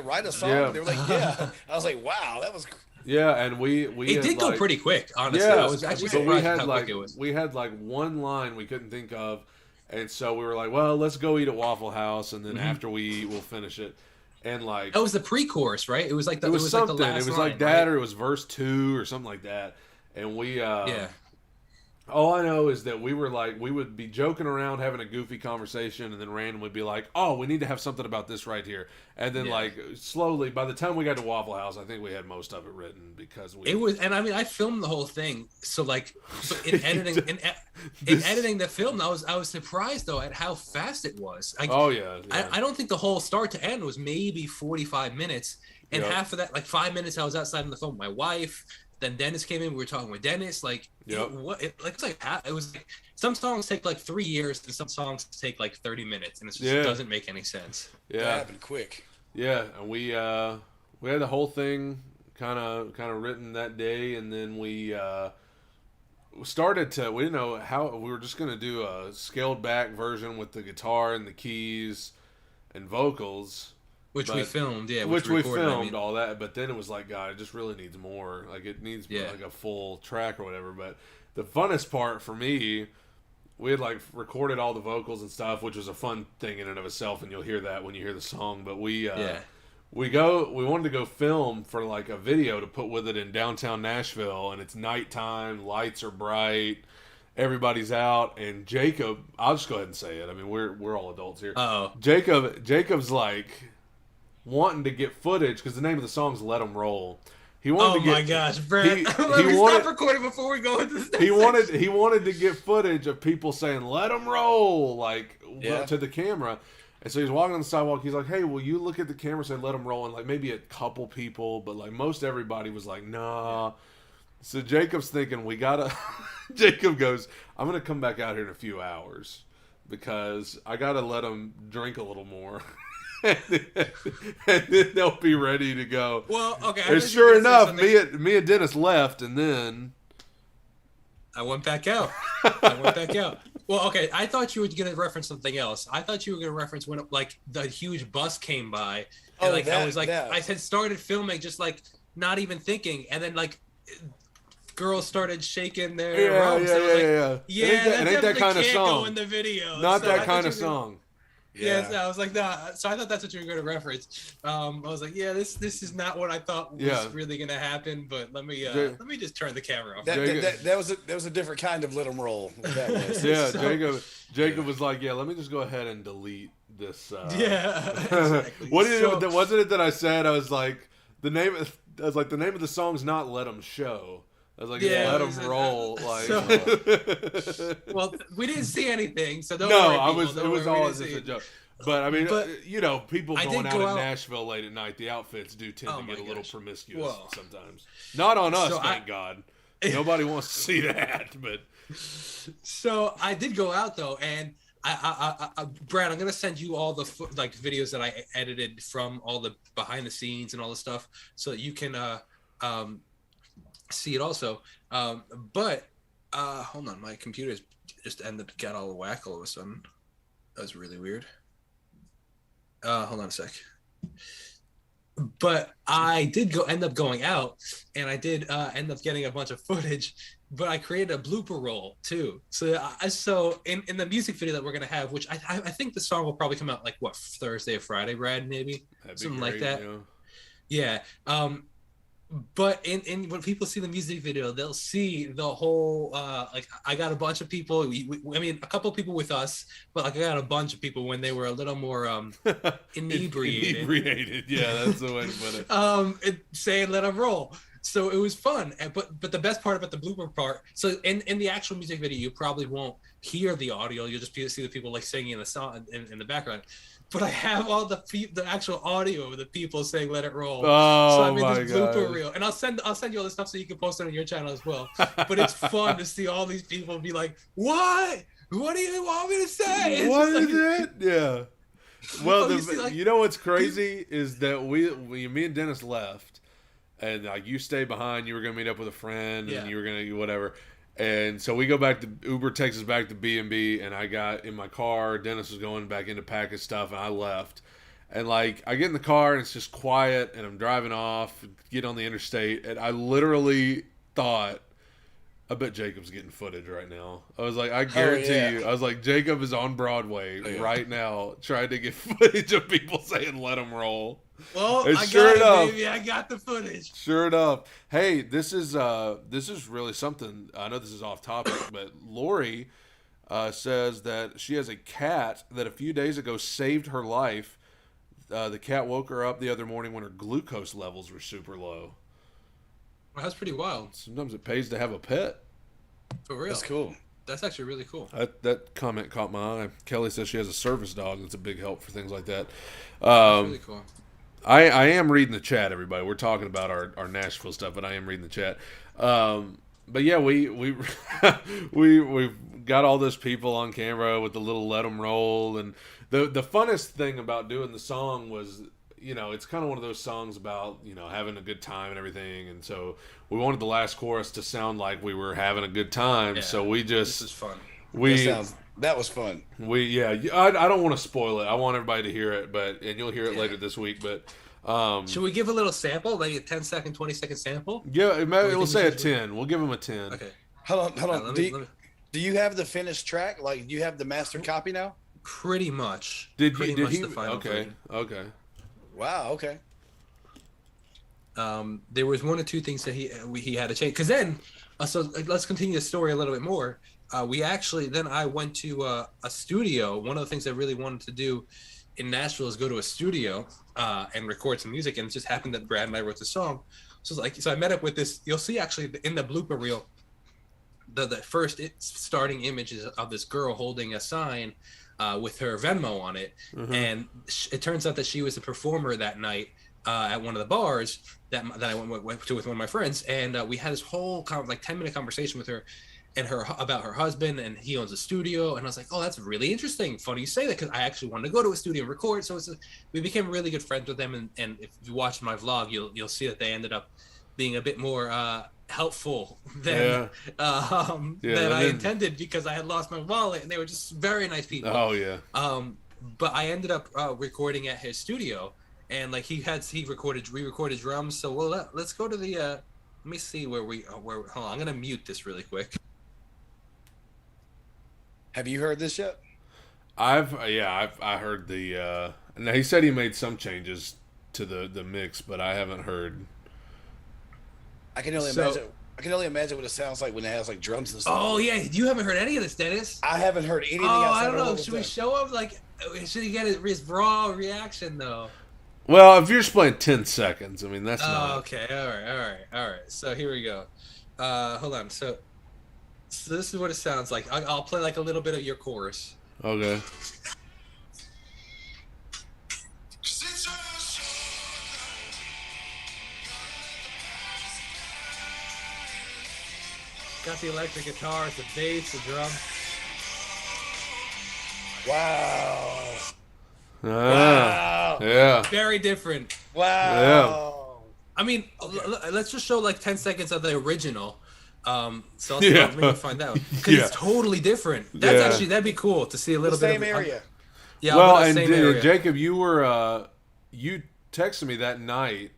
Speaker 4: write a song? Yeah. They were like, yeah. I was like, wow, that was.
Speaker 2: Yeah, and we
Speaker 3: it did go pretty quick, honestly.
Speaker 2: Yeah,
Speaker 3: I was actually surprised how quick it was.
Speaker 2: We had like one line we couldn't think of, and so we were like, well, let's go eat at Waffle House, and then after we eat, we'll finish it. And like
Speaker 3: that was the pre-chorus, right? It was like
Speaker 2: it was something.
Speaker 3: Like the last
Speaker 2: it was
Speaker 3: line,
Speaker 2: like that,
Speaker 3: right?
Speaker 2: or it was verse 2 or something like that. And we all I know is that we would be joking around, having a goofy conversation, and then Random would be like, oh, we need to have something about this right here. And then like slowly, by the time we got to Waffle House, I think we had most of it written, because
Speaker 3: it was, and I mean, I filmed the whole thing. So in editing, editing the film, I was surprised though at how fast it was. I don't think the whole start to end was maybe 45 minutes, and half of that, like 5 minutes, I was outside on the phone with my wife. Then Dennis came in. We were talking with Dennis. Like, it was like some songs take like 3 years, and some songs take like 30 minutes, and it just doesn't make any sense.
Speaker 2: Yeah,
Speaker 4: that happened quick.
Speaker 2: Yeah, and we had the whole thing kind of written that day, and then we started to. We didn't know how we were just gonna do a scaled back version with the guitar and the keys and vocals.
Speaker 3: Which we filmed,
Speaker 2: Which we filmed, all that, but then it was like, God, it just really needs more. Like, it needs like a full track or whatever. But the funnest part for me, we had like recorded all the vocals and stuff, which was a fun thing in and of itself, and you'll hear that when you hear the song. But we wanted to go film for like a video to put with it in downtown Nashville, and it's nighttime, lights are bright, everybody's out, and Jacob, I'll just go ahead and say it. I mean, we're all adults here. Jacob's like wanting to get footage, because the name of the song's "Let 'Em Roll." He wanted to get.
Speaker 3: Oh my gosh, Brad! Let me stop recording before we go into this.
Speaker 2: He wanted to get footage of people saying "Let 'em roll" to the camera, and so he's walking on the sidewalk. He's like, "Hey, will you look at the camera and say let 'em roll?" And like maybe a couple people, but like most everybody was like, "Nah." So Jacob's thinking we gotta. Jacob goes, "I'm gonna come back out here in a few hours because I gotta let them drink a little more." And then they'll be ready to go.
Speaker 3: Well, okay.
Speaker 2: And sure enough, me and Dennis left, and then
Speaker 3: I went back out. Well, okay. I thought you were going to reference something else. I thought you were going to reference when like the huge bus came by, and I had started filming, just like not even thinking, and then like girls started shaking their arms.
Speaker 2: Yeah.
Speaker 3: It
Speaker 2: ain't that kind of song.
Speaker 3: Go in the video.
Speaker 2: Not so that kind of song.
Speaker 3: Yeah, so I was like, nah. So I thought that's what you were going to reference. I was like, yeah, this is not what I thought was really going to happen. But let me just turn the camera off.
Speaker 4: That was a different kind of let 'em roll. That was.
Speaker 2: Yeah, so, Jacob was like, yeah, let me just go ahead and delete this.
Speaker 3: Exactly.
Speaker 2: Wasn't it that I said I was like the name of the song's not "Let 'Em Show." I was like, let them roll.
Speaker 3: Well, we didn't see anything, so don't
Speaker 2: worry.
Speaker 3: It
Speaker 2: was all just a joke. But I mean, people going out in Nashville late at night, the outfits do tend to get a little promiscuous sometimes. Not on us, thank God. Nobody wants to see that. But
Speaker 3: so I did go out though, and I Brad, I'm gonna send you all the videos that I edited from all the behind the scenes and all the stuff, so that you can see it also. But hold on, my computer's just got all whack all of a sudden. That was really weird. Hold on a sec. But I did end up going out, and I did end up getting a bunch of footage, but I created a blooper roll too. So in the music video that we're gonna have, which I think the song will probably come out like Thursday or Friday, Brad, maybe something like that.
Speaker 2: Yeah.
Speaker 3: But in when people see the music video, they'll see the whole like I got a bunch of people. I mean, a couple of people with us, but like I got a bunch of people when they were a little more inebriated.
Speaker 2: Inebriated, yeah, that's the way to put it.
Speaker 3: Saying "Let 'em roll." So it was fun, but the best part about the blooper part. So in the actual music video, you probably won't hear the audio. You'll just see the people like singing the song in the background. But I have all the actual audio of the people saying "Let it roll."
Speaker 2: Oh,
Speaker 3: So I made
Speaker 2: my
Speaker 3: this blooper
Speaker 2: God.
Speaker 3: reel, and I'll send you all this stuff so you can post it on your channel as well. But it's fun to see all these people be like, "What? What do you want me to say?" It's
Speaker 2: What
Speaker 3: just
Speaker 2: is
Speaker 3: like-
Speaker 2: it? Yeah. Well,
Speaker 3: you see, like,
Speaker 2: you know what's crazy is that me and Dennis left, and like you stayed behind. You were gonna meet up with a friend,
Speaker 3: Yeah.
Speaker 2: and you were gonna do whatever. And so we go back to Uber takes us back to B&B, and I got in my car. Dennis was going back in to pack his stuff, and I left. And like I get in the car, and it's just quiet, and I'm driving off, get on the interstate, and I literally thought, I bet Jacob's getting footage right now. I was like, I guarantee
Speaker 4: yeah.
Speaker 2: you. I was like, Jacob is on Broadway
Speaker 4: Yeah.
Speaker 2: right now trying to get footage of people saying "Let 'em roll."
Speaker 3: Well,
Speaker 2: And
Speaker 3: I
Speaker 2: sure
Speaker 3: got
Speaker 2: enough-
Speaker 3: it, baby. I got the footage.
Speaker 2: Sure enough. Hey, this is really something. I know this is off topic, but Lori says that she has a cat that a few days ago saved her life. The cat woke her up the other morning when her glucose levels were super low.
Speaker 3: Well, that's pretty wild.
Speaker 2: Sometimes it pays to have a pet.
Speaker 3: For real.
Speaker 4: That's cool.
Speaker 3: That's actually really cool.
Speaker 2: That comment caught my eye. Kelly says she has a service dog that's a big help for things like that.
Speaker 3: That's really cool.
Speaker 2: I am reading the chat, everybody. We're talking about our Nashville stuff, but I am reading the chat. But yeah, we've got all those people on camera with the little "Let 'em roll," and the funnest thing about doing the song was, you know, it's kind of one of those songs about, you know, having a good time and everything, and so we wanted the last chorus to sound like we were having a good time.
Speaker 3: Yeah,
Speaker 2: so we
Speaker 3: This is
Speaker 2: just
Speaker 3: fun.
Speaker 4: That was fun.
Speaker 2: I don't want to spoil it. I want everybody to hear it, and you'll hear it later this week. But
Speaker 3: Should we give a little sample, like a 10-second, 20-second sample?
Speaker 2: yeah, we'll
Speaker 3: think
Speaker 2: say
Speaker 3: we
Speaker 2: a
Speaker 3: should-
Speaker 2: 10. We'll give them a 10.
Speaker 3: Okay.
Speaker 4: Hold on.
Speaker 3: Let
Speaker 4: Do,
Speaker 3: me-
Speaker 4: you,
Speaker 3: let me-
Speaker 4: do you have the finished track? Like, do you have the master copy now?
Speaker 3: Pretty much.
Speaker 2: Did
Speaker 3: Pretty
Speaker 2: he?
Speaker 3: much the final version.
Speaker 2: Okay.
Speaker 4: Wow. Okay.
Speaker 3: There was one or two things that he had to change. Because then, so let's continue the story a little bit more. Then I went to a studio. One of the things I really wanted to do in Nashville is go to a studio and record some music. And it just happened that Brad and I wrote the song. So I met up with this. You'll see actually in the blooper reel, the first starting image is of this girl holding a sign with her Venmo on it. And it turns out that she was a performer that night at one of the bars that I went to with one of my friends, and we had this whole 10-minute conversation with her and about her husband, and he owns a studio. And I was like, oh, that's really interesting. Funny you say that, because I actually wanted to go to a studio and record. So we became really good friends with them, and if you watch my vlog, you'll see that they ended up being a bit more helpful than I intended, because I had lost my wallet, and they were just very nice people.
Speaker 2: Oh yeah.
Speaker 3: But I ended up recording at his studio, and like we re-recorded drums. So let's go to the let me see where hold on, I'm gonna mute this really quick.
Speaker 4: Have you heard this yet?
Speaker 2: I heard the. Now he said he made some changes to the mix, but I haven't heard.
Speaker 4: I can only imagine what it sounds like when it has like drums and stuff.
Speaker 3: Oh yeah, you haven't heard any of this, Dennis?
Speaker 4: I haven't heard anything.
Speaker 3: Oh, I don't know.
Speaker 4: outside of
Speaker 3: Should we show him? Like, should he get his raw reaction though?
Speaker 2: Well, if you're just playing 10 seconds, I mean that's not.
Speaker 3: Okay. All right. So here we go. Hold on. So this is what it sounds like. I'll play like a little bit of your chorus.
Speaker 2: Okay.
Speaker 3: Got the electric guitars, the bass, the drum.
Speaker 4: Wow.
Speaker 2: Ah, yeah.
Speaker 3: Very different.
Speaker 4: Wow.
Speaker 3: I mean, let's just show like 10 seconds of the original. So
Speaker 2: Yeah.
Speaker 3: maybe find out, because
Speaker 2: Yeah.
Speaker 3: it's totally different. That's
Speaker 2: Yeah.
Speaker 3: actually, that'd be cool to see a little
Speaker 4: The
Speaker 3: bit
Speaker 4: same
Speaker 3: of
Speaker 4: area.
Speaker 3: Yeah.
Speaker 2: Well,
Speaker 3: the
Speaker 2: and
Speaker 3: same area.
Speaker 2: Jacob, you were you texted me that night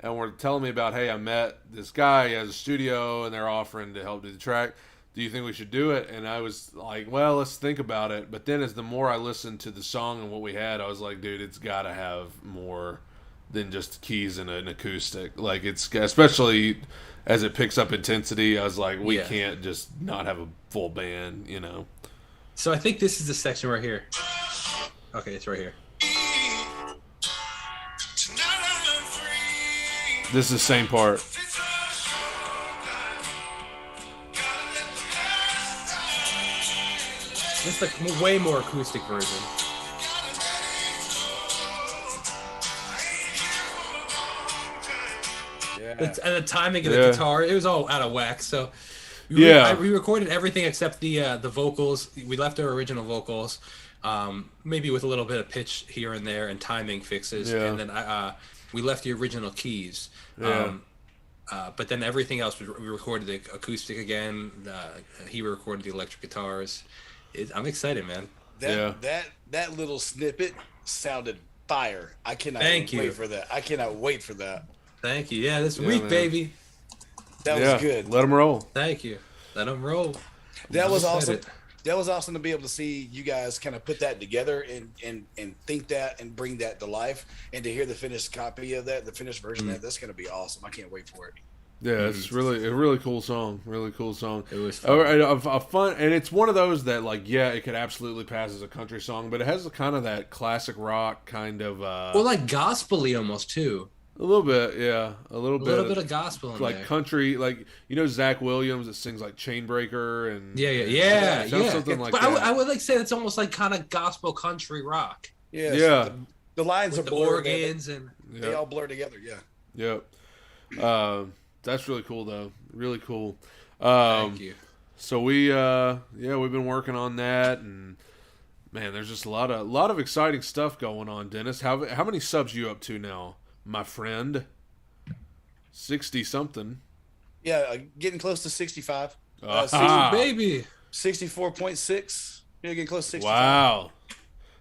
Speaker 2: and were telling me about, hey, I met this guy. He has a studio and they're offering to help do the track. Do you think we should do it? And I was like, well, let's think about it. But then as the more I listened to the song and what we had, I was like, dude, it's got to have more than just keys and an acoustic. Like it's especially as it picks up intensity. I was like, we can't just not have a full band, you know.
Speaker 3: So I think this is the section right here. Okay, it's right here.
Speaker 2: This is the same part.
Speaker 3: It's like way more acoustic version. And the timing of the guitar, it was all out of whack. So we recorded everything except the vocals. We left our original vocals, maybe with a little bit of pitch here and there and timing fixes. And then we left the original keys. But then everything else, we recorded the acoustic again. He recorded the electric guitars. I'm excited, man.
Speaker 4: That little snippet sounded fire. I cannot wait for that. I cannot wait for that.
Speaker 3: Thank you. Yeah, this week, man. Baby.
Speaker 4: That was good.
Speaker 2: Let them roll.
Speaker 3: Thank you. Let them roll.
Speaker 4: That was awesome. That was awesome to be able to see you guys kind of put that together and think that and bring that to life, and to hear the finished copy of that, the finished version of that. That's going to be awesome. I can't wait for it.
Speaker 2: Yeah, it's really a really cool song. Really cool song.
Speaker 3: It was fun.
Speaker 2: A fun, and it's one of those that it could absolutely pass as a country song, but it has kind of that classic rock kind of.
Speaker 3: Well, like gospel-y almost too.
Speaker 2: A little bit, yeah. A little bit
Speaker 3: of gospel in
Speaker 2: like
Speaker 3: there.
Speaker 2: Country, like Zach Williams that sings like Chainbreaker and something like
Speaker 3: but
Speaker 2: that.
Speaker 3: I would say it's almost like kind of gospel country rock.
Speaker 4: Yeah. The lines
Speaker 3: with
Speaker 4: are
Speaker 3: the
Speaker 4: blurred.
Speaker 3: Organs and
Speaker 4: they all blur together. Yeah.
Speaker 2: Yep. That's really cool though. Really cool.
Speaker 3: Thank you.
Speaker 2: So we've been working on that, and man, there's just a lot of exciting stuff going on. Dennis, how many subs you up to now, my friend? 60 something.
Speaker 4: Yeah, getting close to 65.
Speaker 3: Baby.
Speaker 4: 64.6. Yeah, getting close to 65.
Speaker 2: Wow.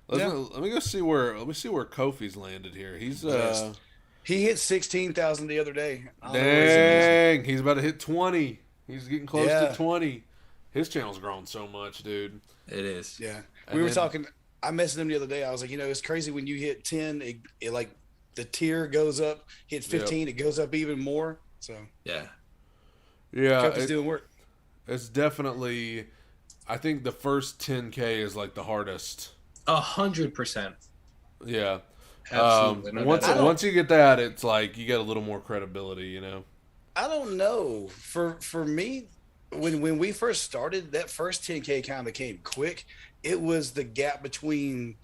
Speaker 2: Let me see where Kofi's landed here. He's
Speaker 4: he hit 16,000 the other day.
Speaker 2: Dang, he's about to hit 20. He's getting close to 20. His channel's grown so much, dude.
Speaker 3: It is.
Speaker 4: Yeah. We were talking. I messaged him the other day. I was like, it's crazy when you hit 10, it like the tier goes up. Hit 15, it goes up even more. So
Speaker 3: yeah.
Speaker 4: Kofi's doing work.
Speaker 2: It's definitely. I think the first 10K is like the hardest.
Speaker 3: 100%.
Speaker 2: Yeah.
Speaker 3: Absolutely.
Speaker 2: Once you get that, it's like you get a little more credibility, you know.
Speaker 4: I don't know. For me, when we first started, that first 10K kind of came quick. It was the gap between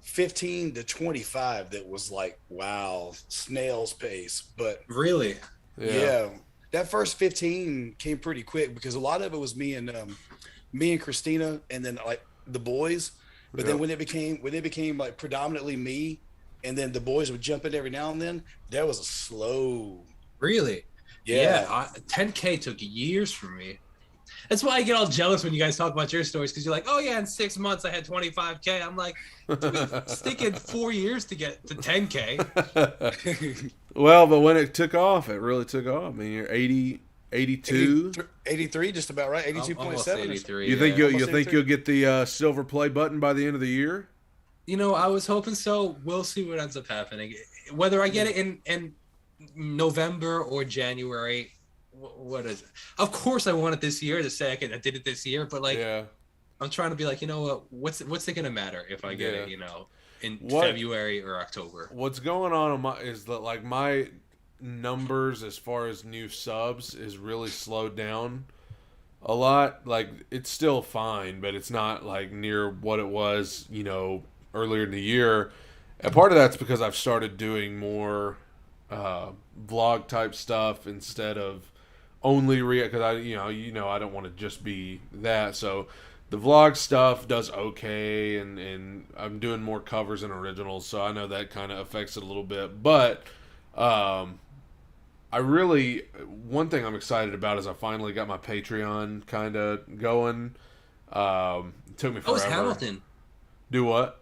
Speaker 4: 15 to 25 that was like, wow, snail's pace. But
Speaker 3: really,
Speaker 4: yeah, that first 15 came pretty quick because a lot of it was me and Christina, and then like the boys. But then when it became like predominantly me, and then the boys would jump in every now and then, that was a slow.
Speaker 3: Really? Yeah. 10K took years for me. That's why I get all jealous when you guys talk about your stories, because you're like, oh yeah, in 6 months I had 25K. I'm like, it's taking 4 years to get to 10K.
Speaker 2: Well, but when it took off, it really took off. I mean, you're 82.
Speaker 4: 83, just about right. 82.7.
Speaker 3: 83.
Speaker 2: You think you'll get the silver play button by the end of the year?
Speaker 3: I was hoping so. We'll see what ends up happening. Whether I get it in November or January, what is it? Of course, I want it this year to say I did it this year, but I'm trying to be like, what's it gonna matter if I get it, in February or October?
Speaker 2: What's going on is that like my numbers as far as new subs is really slowed down a lot. Like it's still fine, but it's not like near what it was, earlier in the year. And part of that's because I've started doing more vlog type stuff instead of only because I don't want to just be that. So the vlog stuff does okay, and I'm doing more covers and originals, so I know that kind of affects it a little bit. But one thing I'm excited about is I finally got my Patreon kind of going. It took me forever.
Speaker 3: How was Hamilton?
Speaker 2: Do what?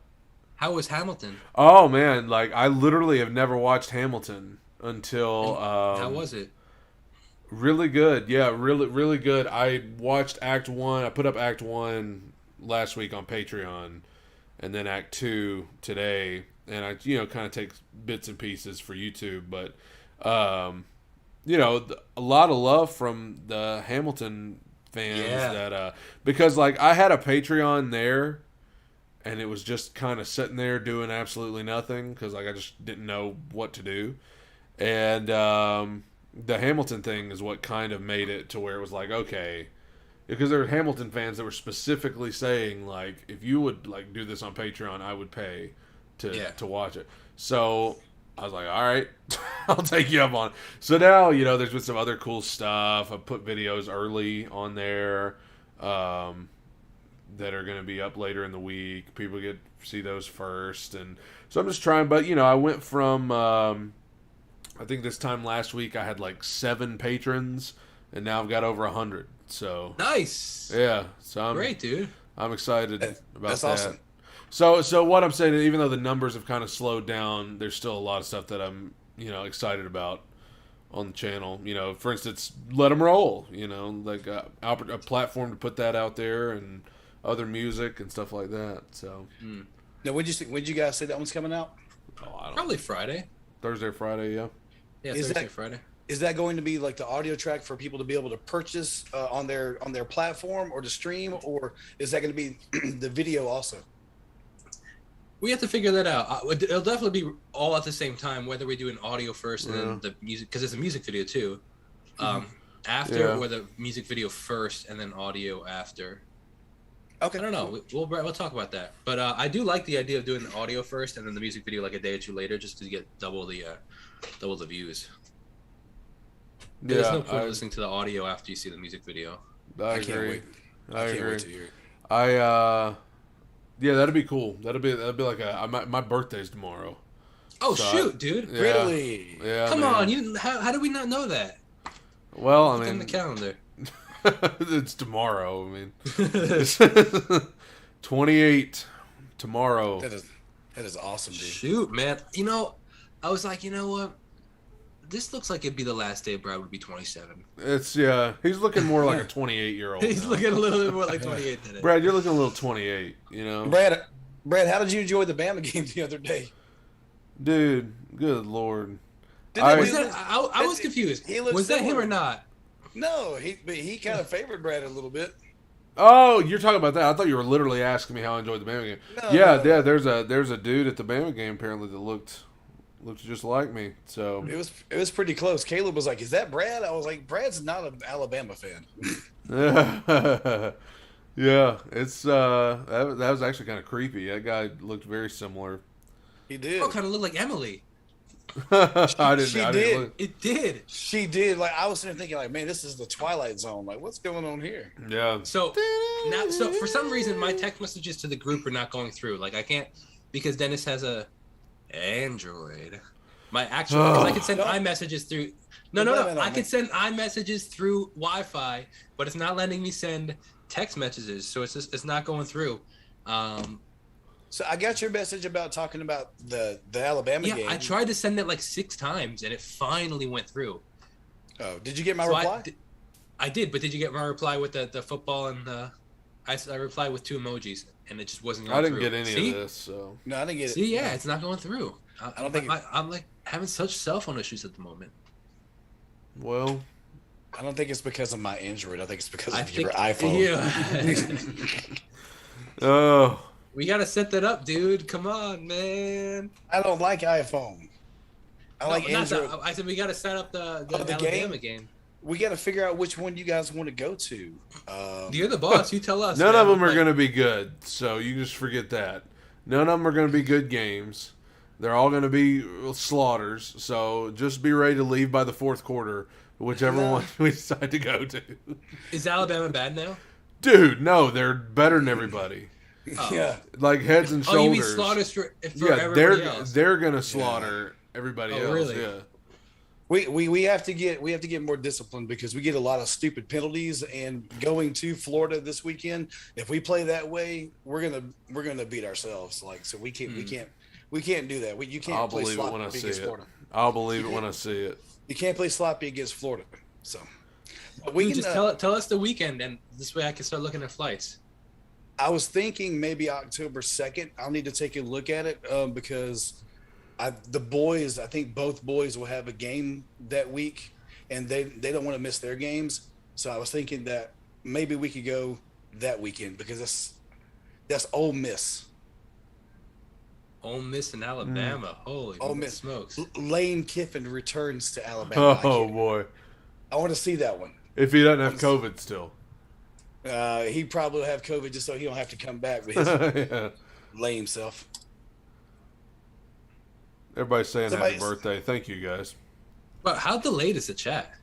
Speaker 3: How was Hamilton?
Speaker 2: Oh man, like I literally have never watched Hamilton until.
Speaker 3: How was it?
Speaker 2: Really good, yeah, really, really good. I watched Act 1. I put up Act 1 last week on Patreon, and then Act 2 today. and I kind of take bits and pieces for YouTube, but a lot of love from the Hamilton fans that because like I had a Patreon there, and it was just kind of sitting there doing absolutely nothing because like I just didn't know what to do, and the Hamilton thing is what kind of made it to where it was like, okay, because there were Hamilton fans that were specifically saying like, if you would like do this on Patreon, I would pay to watch it. So I was like, all right, I'll take you up on it. So now, there's been some other cool stuff. I put videos early on there that are going to be up later in the week. People get to see those first. And so I'm just trying. But, I went from, I think this time last week I had like 7 patrons, and now I've got over 100. So
Speaker 3: nice.
Speaker 2: Yeah. So I'm
Speaker 3: great, dude.
Speaker 2: I'm excited about
Speaker 4: that's
Speaker 2: that.
Speaker 4: Awesome.
Speaker 2: So what I'm saying is, even though the numbers have kind of slowed down, there's still a lot of stuff that I'm, excited about on the channel. For instance, Let 'Em Roll, like a platform to put that out there and other music and stuff like that. So.
Speaker 4: Now, when you guys say that one's coming out?
Speaker 2: Oh, I don't
Speaker 3: Probably Friday.
Speaker 2: Thursday or Friday, yeah.
Speaker 3: Yeah, Thursday or Friday.
Speaker 4: Is that going to be like the audio track for people to be able to purchase on their platform or to stream, or is that going to be the video also?
Speaker 3: We have to figure that out. It'll definitely be all at the same time, whether we do an audio first and then the music, because it's a music video too. After or the music video first and then audio after.
Speaker 4: Okay.
Speaker 3: I don't know. We'll talk about that. But I do like the idea of doing the audio first and then the music video like a day or two later, just to get double the views.
Speaker 2: Yeah,
Speaker 3: there's no point listening to the audio after you see the music video.
Speaker 2: I
Speaker 4: can't
Speaker 2: agree.
Speaker 4: wait.
Speaker 2: I
Speaker 4: can't
Speaker 2: agree.
Speaker 4: wait to hear it.
Speaker 2: Yeah, that'd be cool. That'd be like my birthday's tomorrow.
Speaker 3: Oh so shoot, dude!
Speaker 2: Yeah,
Speaker 4: really?
Speaker 2: Yeah.
Speaker 3: Come on, how did we not know that?
Speaker 2: Well,
Speaker 3: Look in the calendar.
Speaker 2: It's tomorrow. I mean, 28 tomorrow.
Speaker 4: That is awesome, dude.
Speaker 3: Shoot, man. I was like, you know what? This looks like it'd be the last day Brad would be 27.
Speaker 2: He's looking more like a 28-year-old.
Speaker 3: He's looking a little bit more like 28 today.
Speaker 2: Brad, you're looking a little 28,
Speaker 4: Brad, how did you enjoy the Bama game the other day?
Speaker 2: Dude, good Lord.
Speaker 3: I was confused. Was that him or not?
Speaker 4: No, he kind of favored Brad a little bit.
Speaker 2: Oh, you're talking about that. I thought you were literally asking me how I enjoyed the Bama game.
Speaker 4: No.
Speaker 2: There's a dude at the Bama game apparently that looked just like me. So
Speaker 4: it was pretty close. Caleb was like, "Is that Brad?" I was like, "Brad's not an Alabama fan."
Speaker 2: Yeah, it's that was actually kind of creepy. That guy looked very similar.
Speaker 4: He did.
Speaker 3: Oh, kind of looked like Emily.
Speaker 4: It
Speaker 3: did.
Speaker 4: She did. Like I was sitting there thinking, like, man, this is the Twilight Zone. Like, what's going on here?
Speaker 2: Yeah.
Speaker 3: So for some reason, my text messages to the group are not going through. Like I can't because Dennis has a Android. My actual, I could send iMessages through. No. I could send iMessages through Wi-Fi, but it's not letting me send text messages. So it's not going through.
Speaker 4: So I got your message about talking about the Alabama game.
Speaker 3: I tried to send it like 6 times, and it finally went through.
Speaker 4: Oh, did you get my reply?
Speaker 3: I did, but did you get my reply with the football and the? I replied with 2 emojis, and it just wasn't going
Speaker 2: through. I didn't
Speaker 3: get
Speaker 2: any of this, so.
Speaker 4: No, I didn't get it.
Speaker 3: See, yeah, it's not going through.
Speaker 4: I don't think
Speaker 3: I'm like having such cell phone issues at the moment.
Speaker 2: Well,
Speaker 4: I don't think it's because of my Android. I think it's because of your iPhone.
Speaker 3: Yeah.
Speaker 2: Oh.
Speaker 3: We gotta set that up, dude. Come on, man.
Speaker 4: I don't like iPhone. I like Android.
Speaker 3: I said we gotta set up the Alabama game.
Speaker 4: We got to figure out which one you guys want to go to.
Speaker 3: You're the boss. You tell us.
Speaker 2: None of them are going to be good, so you just forget that. None of them are going to be good games. They're all going to be slaughters, so just be ready to leave by the 4th quarter, whichever one we decide to go to.
Speaker 3: Is Alabama bad now?
Speaker 2: Dude, no, they're better than everybody.
Speaker 4: Oh. Yeah.
Speaker 2: Like heads and shoulders.
Speaker 3: Oh, you mean slaughters for everybody else?
Speaker 2: They're going to slaughter everybody else.
Speaker 3: Really?
Speaker 2: Yeah.
Speaker 4: We have to get more disciplined because we get a lot of stupid penalties, and going to Florida this weekend, if we play that way, we're gonna beat ourselves. Like, so we can't do that. You can't play sloppy against Florida.
Speaker 2: I'll believe it when I see it.
Speaker 4: You can't play sloppy against Florida. So
Speaker 3: we can just tell us the weekend, and this way I can start looking at flights.
Speaker 4: I was thinking maybe October 2nd. I'll need to take a look at it because the boys, I think both boys will have a game that week, and they don't want to miss their games. So I was thinking that maybe we could go that weekend because that's Ole Miss.
Speaker 3: Ole Miss in Alabama. Holy
Speaker 4: Ole Miss.
Speaker 3: smokes.
Speaker 4: Lane Kiffin returns to Alabama.
Speaker 2: Oh boy!
Speaker 4: I want to see that one.
Speaker 2: If he doesn't have COVID still,
Speaker 4: He probably will have COVID just so he don't have to come back with his
Speaker 2: yeah.
Speaker 4: lame self.
Speaker 2: Everybody's saying happy
Speaker 4: Somebody's-
Speaker 2: birthday. Thank you guys.
Speaker 3: But how delayed is the chat?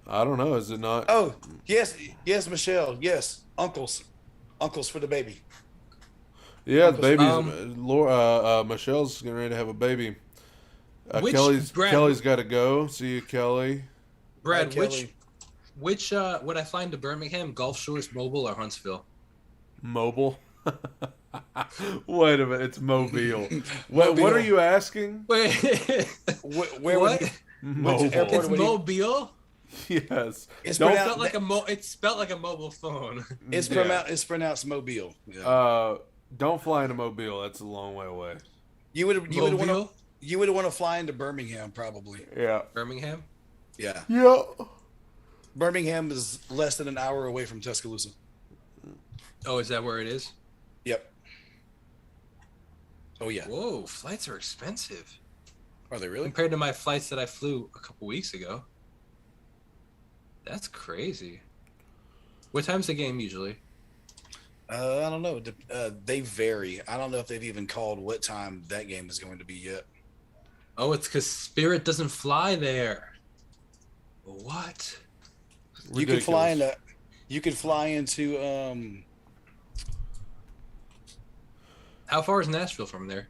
Speaker 2: I don't know. Is it not?
Speaker 4: Oh, yes, Michelle. Yes, uncles for the baby.
Speaker 2: Yeah, the baby's. Michelle's getting ready to have a baby. Kelly's got to go. See you, Kelly.
Speaker 3: Brad,
Speaker 4: Hi, Kelly.
Speaker 3: which would I fly into Birmingham? Gulf Shores, Mobile, or Huntsville?
Speaker 2: Mobile. Wait a minute, it's Mobile. What are you asking?
Speaker 3: Wait,
Speaker 4: Where
Speaker 3: what?
Speaker 2: Mobile.
Speaker 4: airport
Speaker 3: It's
Speaker 4: would he-
Speaker 3: Mobile.
Speaker 2: Yes.
Speaker 4: It's
Speaker 2: Don't-
Speaker 4: pronounced,
Speaker 3: It's spelled like a mobile phone.
Speaker 4: it's
Speaker 2: Yeah.
Speaker 4: pronounced it's pronounced Mobile. Yeah.
Speaker 2: Don't fly into Mobile. That's a long way away.
Speaker 4: you would
Speaker 3: Mobile?
Speaker 4: want to fly into Birmingham probably.
Speaker 2: Yeah.
Speaker 3: Birmingham.
Speaker 4: Yeah.
Speaker 2: Yeah.
Speaker 4: Birmingham is less than an hour away from Tuscaloosa.
Speaker 3: Oh, is that where it is?
Speaker 4: Yep. Oh yeah.
Speaker 3: Whoa, flights are expensive
Speaker 4: Are they really?
Speaker 3: compared to my flights that I flew a couple weeks ago. That's crazy. What time's the game usually?
Speaker 4: I don't know. They vary. I don't know if they've even called what time that game is going to be yet.
Speaker 3: Oh, it's because Spirit doesn't fly there. What?
Speaker 4: You can fly
Speaker 2: Ridiculous.
Speaker 4: into. You could fly into.
Speaker 3: How far is Nashville from there?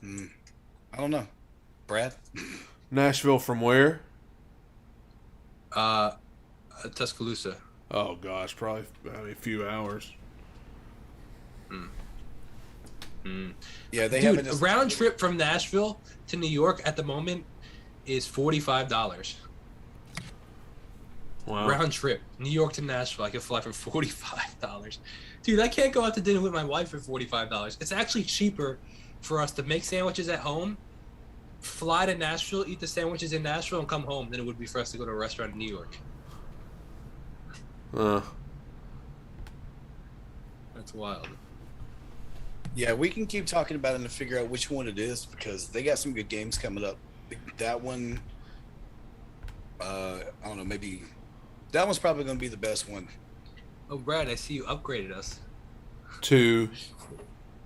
Speaker 4: I don't know. Brad.
Speaker 2: Nashville from where?
Speaker 3: Tuscaloosa.
Speaker 2: Oh gosh, probably a few hours.
Speaker 4: Yeah, they
Speaker 3: Dude,
Speaker 4: haven't.
Speaker 3: a round trip from Nashville to New York at the moment is $45.
Speaker 2: Wow.
Speaker 3: Round trip, New York to Nashville. I can fly for $45. Dude, I can't go out to dinner with my wife for $45. It's actually cheaper for us to make sandwiches at home, fly to Nashville, eat the sandwiches in Nashville, and come home than it would be for us to go to a restaurant in New York. That's wild.
Speaker 4: Yeah, we can keep talking about it and figure out which one it is because they got some good games coming up. That one, I don't know, maybe that one's probably going to be the best one.
Speaker 3: Oh, Brad, I see you upgraded us.
Speaker 2: To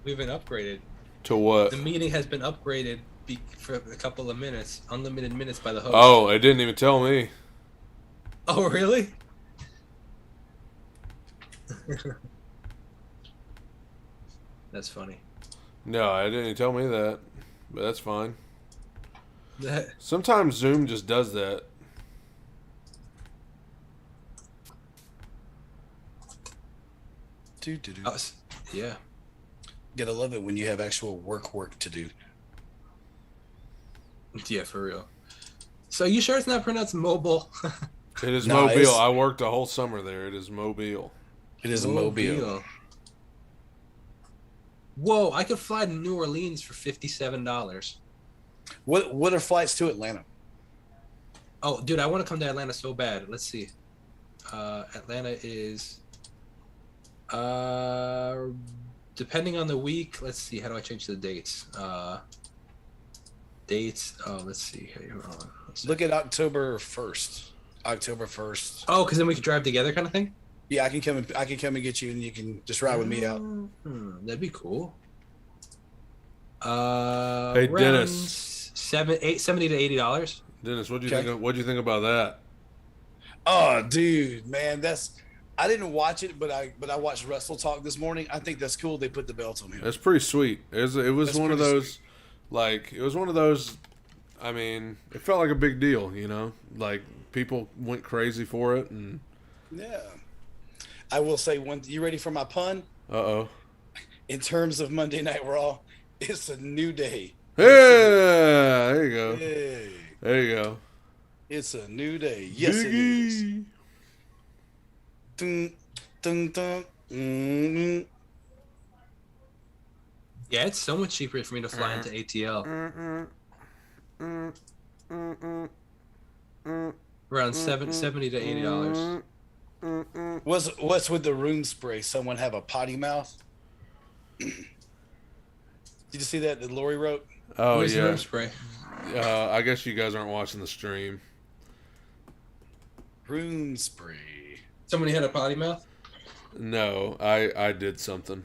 Speaker 3: We've been upgraded.
Speaker 2: what?
Speaker 3: The meeting has been upgraded for a couple of minutes, unlimited minutes by the host.
Speaker 2: Oh, it didn't even tell me.
Speaker 3: Oh, really? That's funny.
Speaker 2: No, it didn't tell me that. But that's fine.
Speaker 3: That
Speaker 2: Sometimes Zoom just does that.
Speaker 3: yeah.
Speaker 4: Gotta love it when you have actual work to do.
Speaker 3: Yeah, for real. So you sure it's not pronounced mobile?
Speaker 2: It is
Speaker 4: No,
Speaker 2: Mobile.
Speaker 4: it's-
Speaker 2: I worked a whole summer there. It is Mobile.
Speaker 4: It is a Mobile.
Speaker 3: Whoa, I could fly to New Orleans for $57.
Speaker 4: What are flights to Atlanta?
Speaker 3: Oh, dude, I want to come to Atlanta so bad. Let's see. Atlanta is depending on the week. Let's see. How do I change the dates? Dates. Oh, let's see. Here, hold on. Let's see.
Speaker 4: Look at October 1st. October 1st.
Speaker 3: Oh, because then we could drive together, kind of thing.
Speaker 4: Yeah, I can come and get you, and you can just ride with me out.
Speaker 3: That'd be cool.
Speaker 2: Hey,
Speaker 3: around
Speaker 2: Dennis.
Speaker 3: $70 to $80.
Speaker 2: Dennis, what do you
Speaker 4: Okay.
Speaker 2: think? What do you think about that?
Speaker 4: Oh, dude, man, I didn't watch it, but I watched Wrestle Talk this morning. I think that's cool. They put the belt on him.
Speaker 2: That's pretty sweet. It was
Speaker 4: That's
Speaker 2: one of
Speaker 4: pretty
Speaker 2: those, like, it was one of those. I mean, it felt like a big deal, you know. Like people went crazy for it, and
Speaker 4: Yeah. I will say one. You ready for my pun?
Speaker 2: uh-oh.
Speaker 4: In terms of Monday Night Raw, it's a new day.
Speaker 2: Yeah, there you go.
Speaker 4: Hey,
Speaker 2: There you go.
Speaker 4: it's a new day. Yes, it is.
Speaker 2: Biggie.
Speaker 4: Dun, dun, dun, mm,
Speaker 3: Yeah, it's so much cheaper for me to fly into ATL. Around $70 to $80.
Speaker 4: What's with the room spray? Someone have a potty mouth? Did you see that Lori wrote?
Speaker 2: Oh,
Speaker 3: Where's the
Speaker 2: yeah.
Speaker 3: room spray?
Speaker 2: I guess you guys aren't watching the stream.
Speaker 4: Room spray.
Speaker 3: Somebody had a potty mouth?
Speaker 2: No, I did something.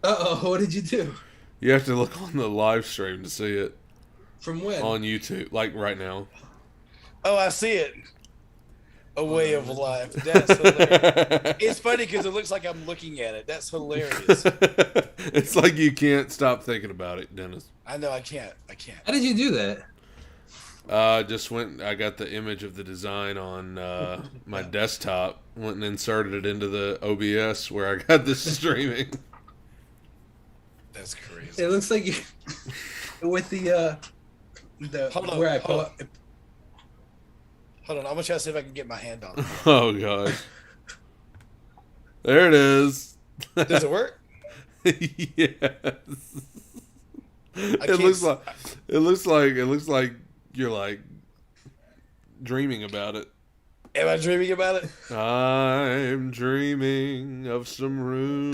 Speaker 3: Uh-oh, what did you do?
Speaker 2: You have to look on the live stream to see it.
Speaker 3: From when?
Speaker 2: On YouTube, like right now.
Speaker 4: Oh, I see it. A way of life. That's hilarious. It's funny because it looks like I'm looking at it. That's hilarious.
Speaker 2: It's like you can't stop thinking about it, Dennis.
Speaker 4: I know I can't.
Speaker 3: How did you do that?
Speaker 2: Just went. I got the image of the design on my desktop. Went and inserted it into the OBS where I got this streaming.
Speaker 4: That's crazy.
Speaker 3: It looks like you with the
Speaker 4: Hold on,
Speaker 3: where I
Speaker 4: hold
Speaker 3: put.
Speaker 4: Hold on, I'm gonna try to see if I can get my hand on it.
Speaker 2: Oh gosh, there it is.
Speaker 4: Does it work?
Speaker 2: Yes.
Speaker 4: I
Speaker 2: It looks like you're like dreaming about it.
Speaker 4: Am I dreaming about it?
Speaker 2: I'm dreaming of some room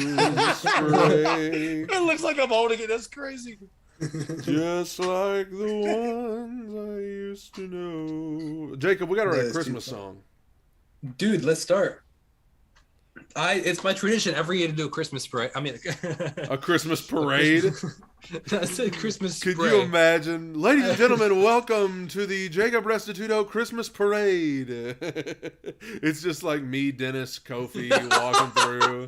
Speaker 2: spray,
Speaker 4: It looks like I'm holding it. That's crazy.
Speaker 2: just like the ones I used to know. Jacob, we gotta write a
Speaker 4: That's
Speaker 2: Christmas
Speaker 4: too fun.
Speaker 2: song.
Speaker 3: Dude, let's start. It's my tradition every year to do a Christmas parade. I mean,
Speaker 2: A Christmas parade.
Speaker 3: I said Christmas
Speaker 2: Could
Speaker 3: spray.
Speaker 2: you imagine? Ladies and gentlemen, welcome to the Jacob Restituto Christmas Parade. It's just like me, Dennis, Kofi walking through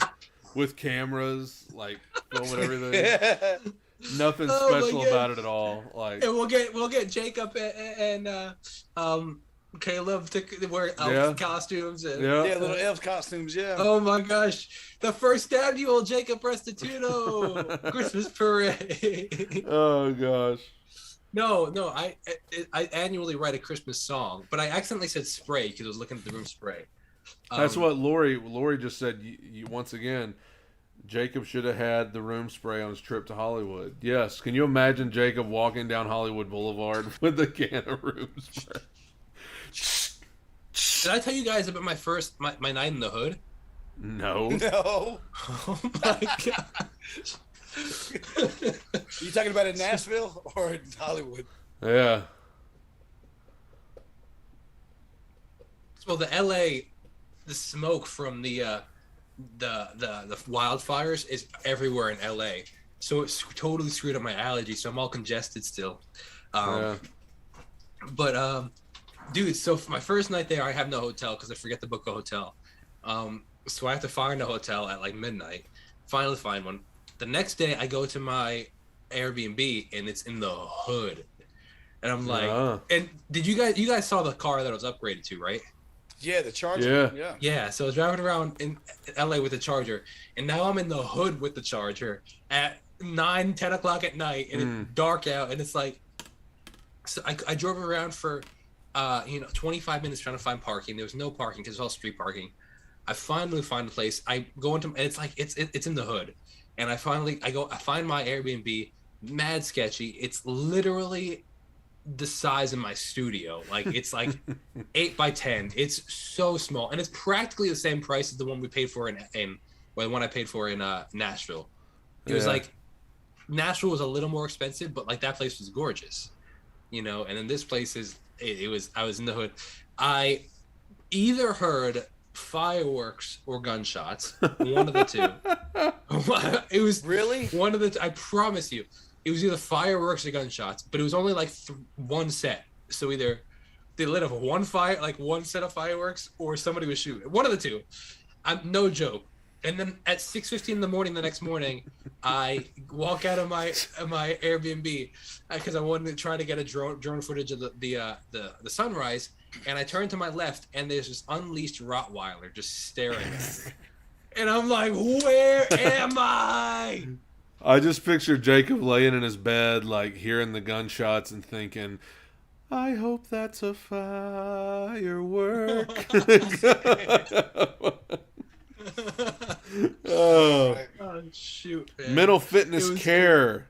Speaker 2: with cameras, like filming everything. Nothing
Speaker 3: Oh my
Speaker 2: special
Speaker 3: God.
Speaker 2: about it at all. Like,
Speaker 3: And we'll get Jacob and Caleb to wear
Speaker 2: Yeah.
Speaker 3: costumes and
Speaker 2: yeah.
Speaker 4: Yeah, little elf costumes. Yeah.
Speaker 3: oh my gosh, the first annual Jacob Restituto Christmas parade.
Speaker 2: Oh gosh.
Speaker 3: No, I annually write a Christmas song, but I accidentally said spray because I was looking at the room spray.
Speaker 2: That's what Lori just said. You once again, Jacob should have had the room spray on his trip to Hollywood. Yes. Can you imagine Jacob walking down Hollywood Boulevard with a can of room spray?
Speaker 3: Did I tell you guys about my night in the hood?
Speaker 2: No.
Speaker 4: No.
Speaker 3: Oh my gosh.
Speaker 4: You talking about in Nashville or in Hollywood?
Speaker 2: Yeah.
Speaker 3: Well, the smoke from the wildfires is everywhere in LA. So it's totally screwed up my allergy. So I'm all congested still.
Speaker 2: Yeah.
Speaker 3: But dude, so for my first night there, I have no hotel because I forget to book a hotel. So I have to find a hotel at like midnight. Finally find one. The next day, I go to my Airbnb and it's in the hood, and I'm like, and did you guys saw the car that I was upgraded to, right?
Speaker 4: Yeah, the Charger.
Speaker 2: Yeah.
Speaker 3: Yeah. So I was driving around in LA with the Charger, and now I'm in the hood with the Charger at 9-10 o'clock at night, and it's dark out, and it's like, so I drove around for 25 minutes trying to find parking. There was no parking because it's all street parking. I finally find a place. I go into, and it's like it's in the hood, and I find my Airbnb. Mad sketchy. It's literally the size of my studio. Like it's like 8 by 10. It's so small, and it's practically the same price as the one we paid for the one I paid for in Nashville. It was like Nashville was a little more expensive, but like that place was gorgeous, and then this place I was in the hood. I either heard fireworks or gunshots, one of the two. It was
Speaker 4: Really?
Speaker 3: one of the I promise you, it was either fireworks or gunshots, but it was only like one set. So either they lit up one set of fireworks, or somebody was shooting. One of the two. I'm no joke. And then at 6:15 in the morning the next morning, I walk out of my Airbnb because I wanted to try to get a drone footage of the sunrise. And I turn to my left, and there's this unleashed Rottweiler just staring at me. And I'm like, where am I?
Speaker 2: I just picture Jacob laying in his bed, like hearing the gunshots and thinking, I hope that's a firework. Oh.
Speaker 3: Oh shoot! Man.
Speaker 2: Mental Fitness
Speaker 3: It was-
Speaker 2: Care.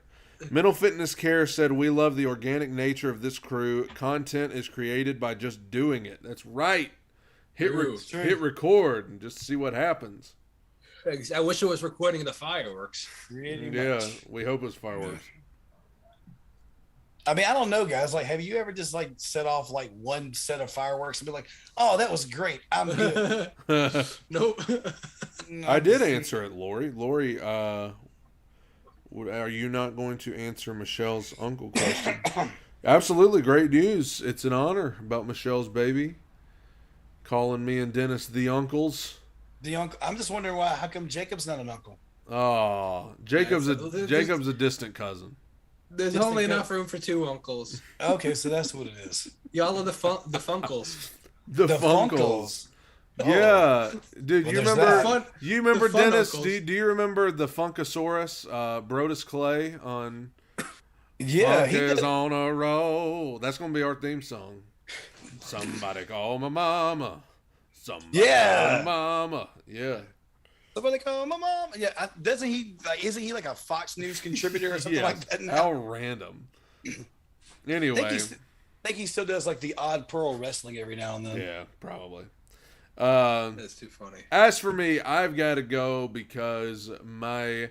Speaker 2: Mental Fitness Care said, "We love the organic nature of this crew. Content is created by just doing it." That's right. Hit record and just see what happens.
Speaker 3: I wish it was recording the fireworks.
Speaker 2: Yeah, we hope it's fireworks.
Speaker 4: I mean, I don't know, guys. Like, have you ever just like set off like one set of fireworks and be like, "Oh, that was great. I'm good."
Speaker 3: Nope.
Speaker 2: I did answer it, Lori. Lori, are you not going to answer Michelle's uncle question? Absolutely, great news. It's an honor about Michelle's baby. Calling me and Dennis the uncles.
Speaker 4: The uncle. I'm just wondering why. How come Jacob's not an uncle?
Speaker 2: Oh, Jacob's a distant cousin.
Speaker 3: There's
Speaker 4: Just
Speaker 3: only
Speaker 4: think
Speaker 3: enough room for two uncles.
Speaker 4: Okay, so that's what it is.
Speaker 3: Y'all are the Funkles.
Speaker 2: The Funkles. Yeah, dude,
Speaker 4: Well,
Speaker 2: you
Speaker 4: there's
Speaker 2: remember?
Speaker 4: that.
Speaker 2: You remember
Speaker 3: the fun
Speaker 2: Dennis?
Speaker 3: uncles.
Speaker 2: Do you remember the Funkasaurus, Brodus Clay on?
Speaker 4: Yeah, he
Speaker 2: Funkers
Speaker 4: did.
Speaker 2: on a roll. That's gonna be our theme song. Somebody call my mama. Somebody
Speaker 4: Yeah.
Speaker 2: call my mama. Yeah.
Speaker 4: Somebody call my mom. Yeah, doesn't he? Like, isn't he like a Fox News contributor or something
Speaker 2: Yeah.
Speaker 4: like that?
Speaker 2: How random.
Speaker 4: I
Speaker 2: Anyway,
Speaker 4: think he still does like the odd pearl wrestling every now and then.
Speaker 2: yeah, probably.
Speaker 3: That's too funny.
Speaker 2: As for me, I've got to go because my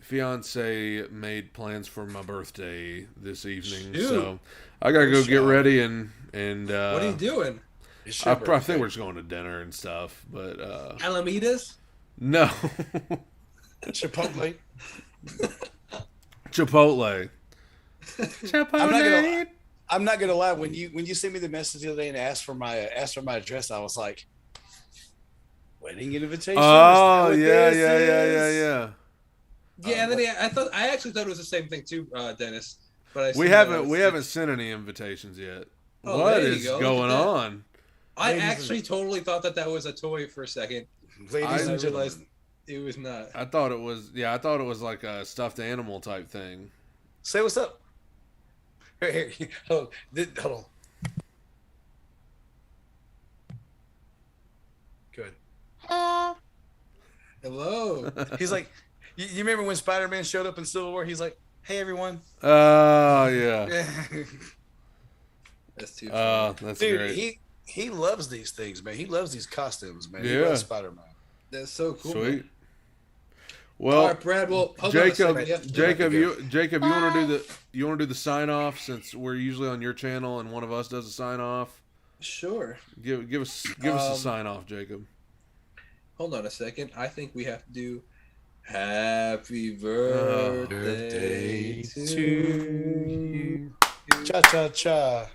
Speaker 2: fiance made plans for my birthday this evening.
Speaker 3: Shoot.
Speaker 2: So I got to go get ready and
Speaker 3: What are you doing?
Speaker 4: It's
Speaker 2: I
Speaker 4: your
Speaker 2: probably
Speaker 4: birthday.
Speaker 2: think we're just going to dinner and stuff. But
Speaker 3: Alameda's?
Speaker 2: no.
Speaker 4: Chipotle.
Speaker 2: Chipotle. Chipotle.
Speaker 4: I'm not gonna lie. When you sent me the message the other day and asked for my address, I was like, wedding invitation.
Speaker 2: Oh,
Speaker 4: Is that what
Speaker 2: yeah,
Speaker 4: this
Speaker 2: yeah.
Speaker 3: Yeah, and then I actually thought it was the same thing too, Dennis. But
Speaker 2: We haven't sent any invitations yet.
Speaker 3: Oh,
Speaker 2: What
Speaker 3: there you
Speaker 2: is
Speaker 3: go. Look
Speaker 2: going
Speaker 3: at that.
Speaker 2: on?
Speaker 3: I
Speaker 4: Ladies
Speaker 3: actually totally thought that was a toy for a second.
Speaker 4: Ladies
Speaker 2: I
Speaker 4: and
Speaker 3: realized
Speaker 4: gentlemen,
Speaker 3: it was not.
Speaker 2: I thought it was like a stuffed animal type thing.
Speaker 4: say what's up. Here. Hold on. Good.
Speaker 3: Hello.
Speaker 4: He's like, you remember when Spider-Man showed up in Civil War? He's like, "Hey everyone."
Speaker 2: Oh yeah.
Speaker 3: That's too funny.
Speaker 2: That's
Speaker 4: Dude,
Speaker 2: great.
Speaker 4: he loves these things, man. He loves these costumes, man. He
Speaker 2: Yeah.
Speaker 4: loves Spider-Man.
Speaker 3: That's so cool.
Speaker 2: Sweet.
Speaker 3: Man.
Speaker 2: Well,
Speaker 3: All right, Brad. Well, hold on a
Speaker 2: Jacob,
Speaker 3: second. Yeah.
Speaker 2: Jacob, you want to do the sign off since we're usually on your channel and one of us does a sign off.
Speaker 3: Sure.
Speaker 2: Give us a sign off, Jacob.
Speaker 3: Hold on a second. I think we have to do Happy Birthday to you.
Speaker 4: Cha cha cha.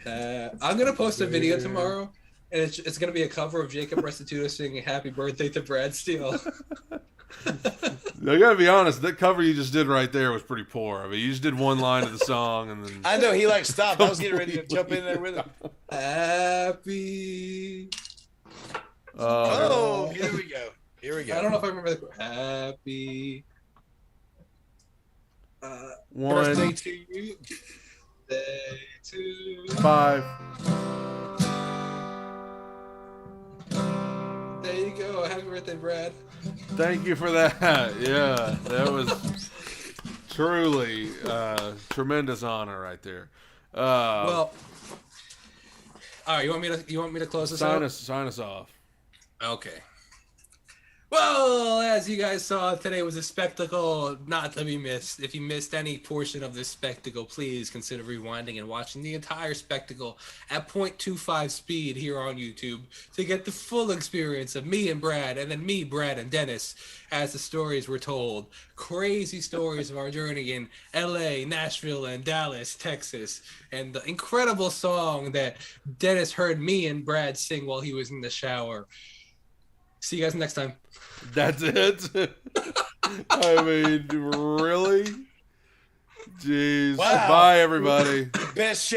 Speaker 3: I'm gonna post a video tomorrow, and it's gonna be a cover of Jacob Restituto singing "Happy Birthday" to Brad Steele.
Speaker 2: I gotta be honest, that cover you just did right there was pretty poor. I mean, you just did one line of the song and then.
Speaker 4: I know he like stopped. I was getting ready to jump in there with him.
Speaker 3: Happy.
Speaker 4: Oh, here we go. Here we go.
Speaker 3: I don't know if I remember the happy.
Speaker 4: Birthday
Speaker 2: One,
Speaker 4: to you.
Speaker 3: Day to
Speaker 2: 5.
Speaker 3: There you go. Happy birthday, Brad.
Speaker 2: Thank you for that. Yeah, that was truly tremendous honor right there.
Speaker 3: Well, all right. You want me to close this out?
Speaker 2: sign us off.
Speaker 3: Okay. Well, as you guys saw, today was a spectacle not to be missed. If you missed any portion of this spectacle, please consider rewinding and watching the entire spectacle at 0.25 speed here on YouTube to get the full experience of me and Brad, and then me, Brad, and Dennis as the stories were told. Crazy stories of our journey in LA, Nashville, and Dallas, Texas, and the incredible song that Dennis heard me and Brad sing while he was in the shower. See you guys next time.
Speaker 2: That's it. I mean, really? Jeez.
Speaker 4: Wow.
Speaker 2: Bye, everybody.
Speaker 4: Best shit.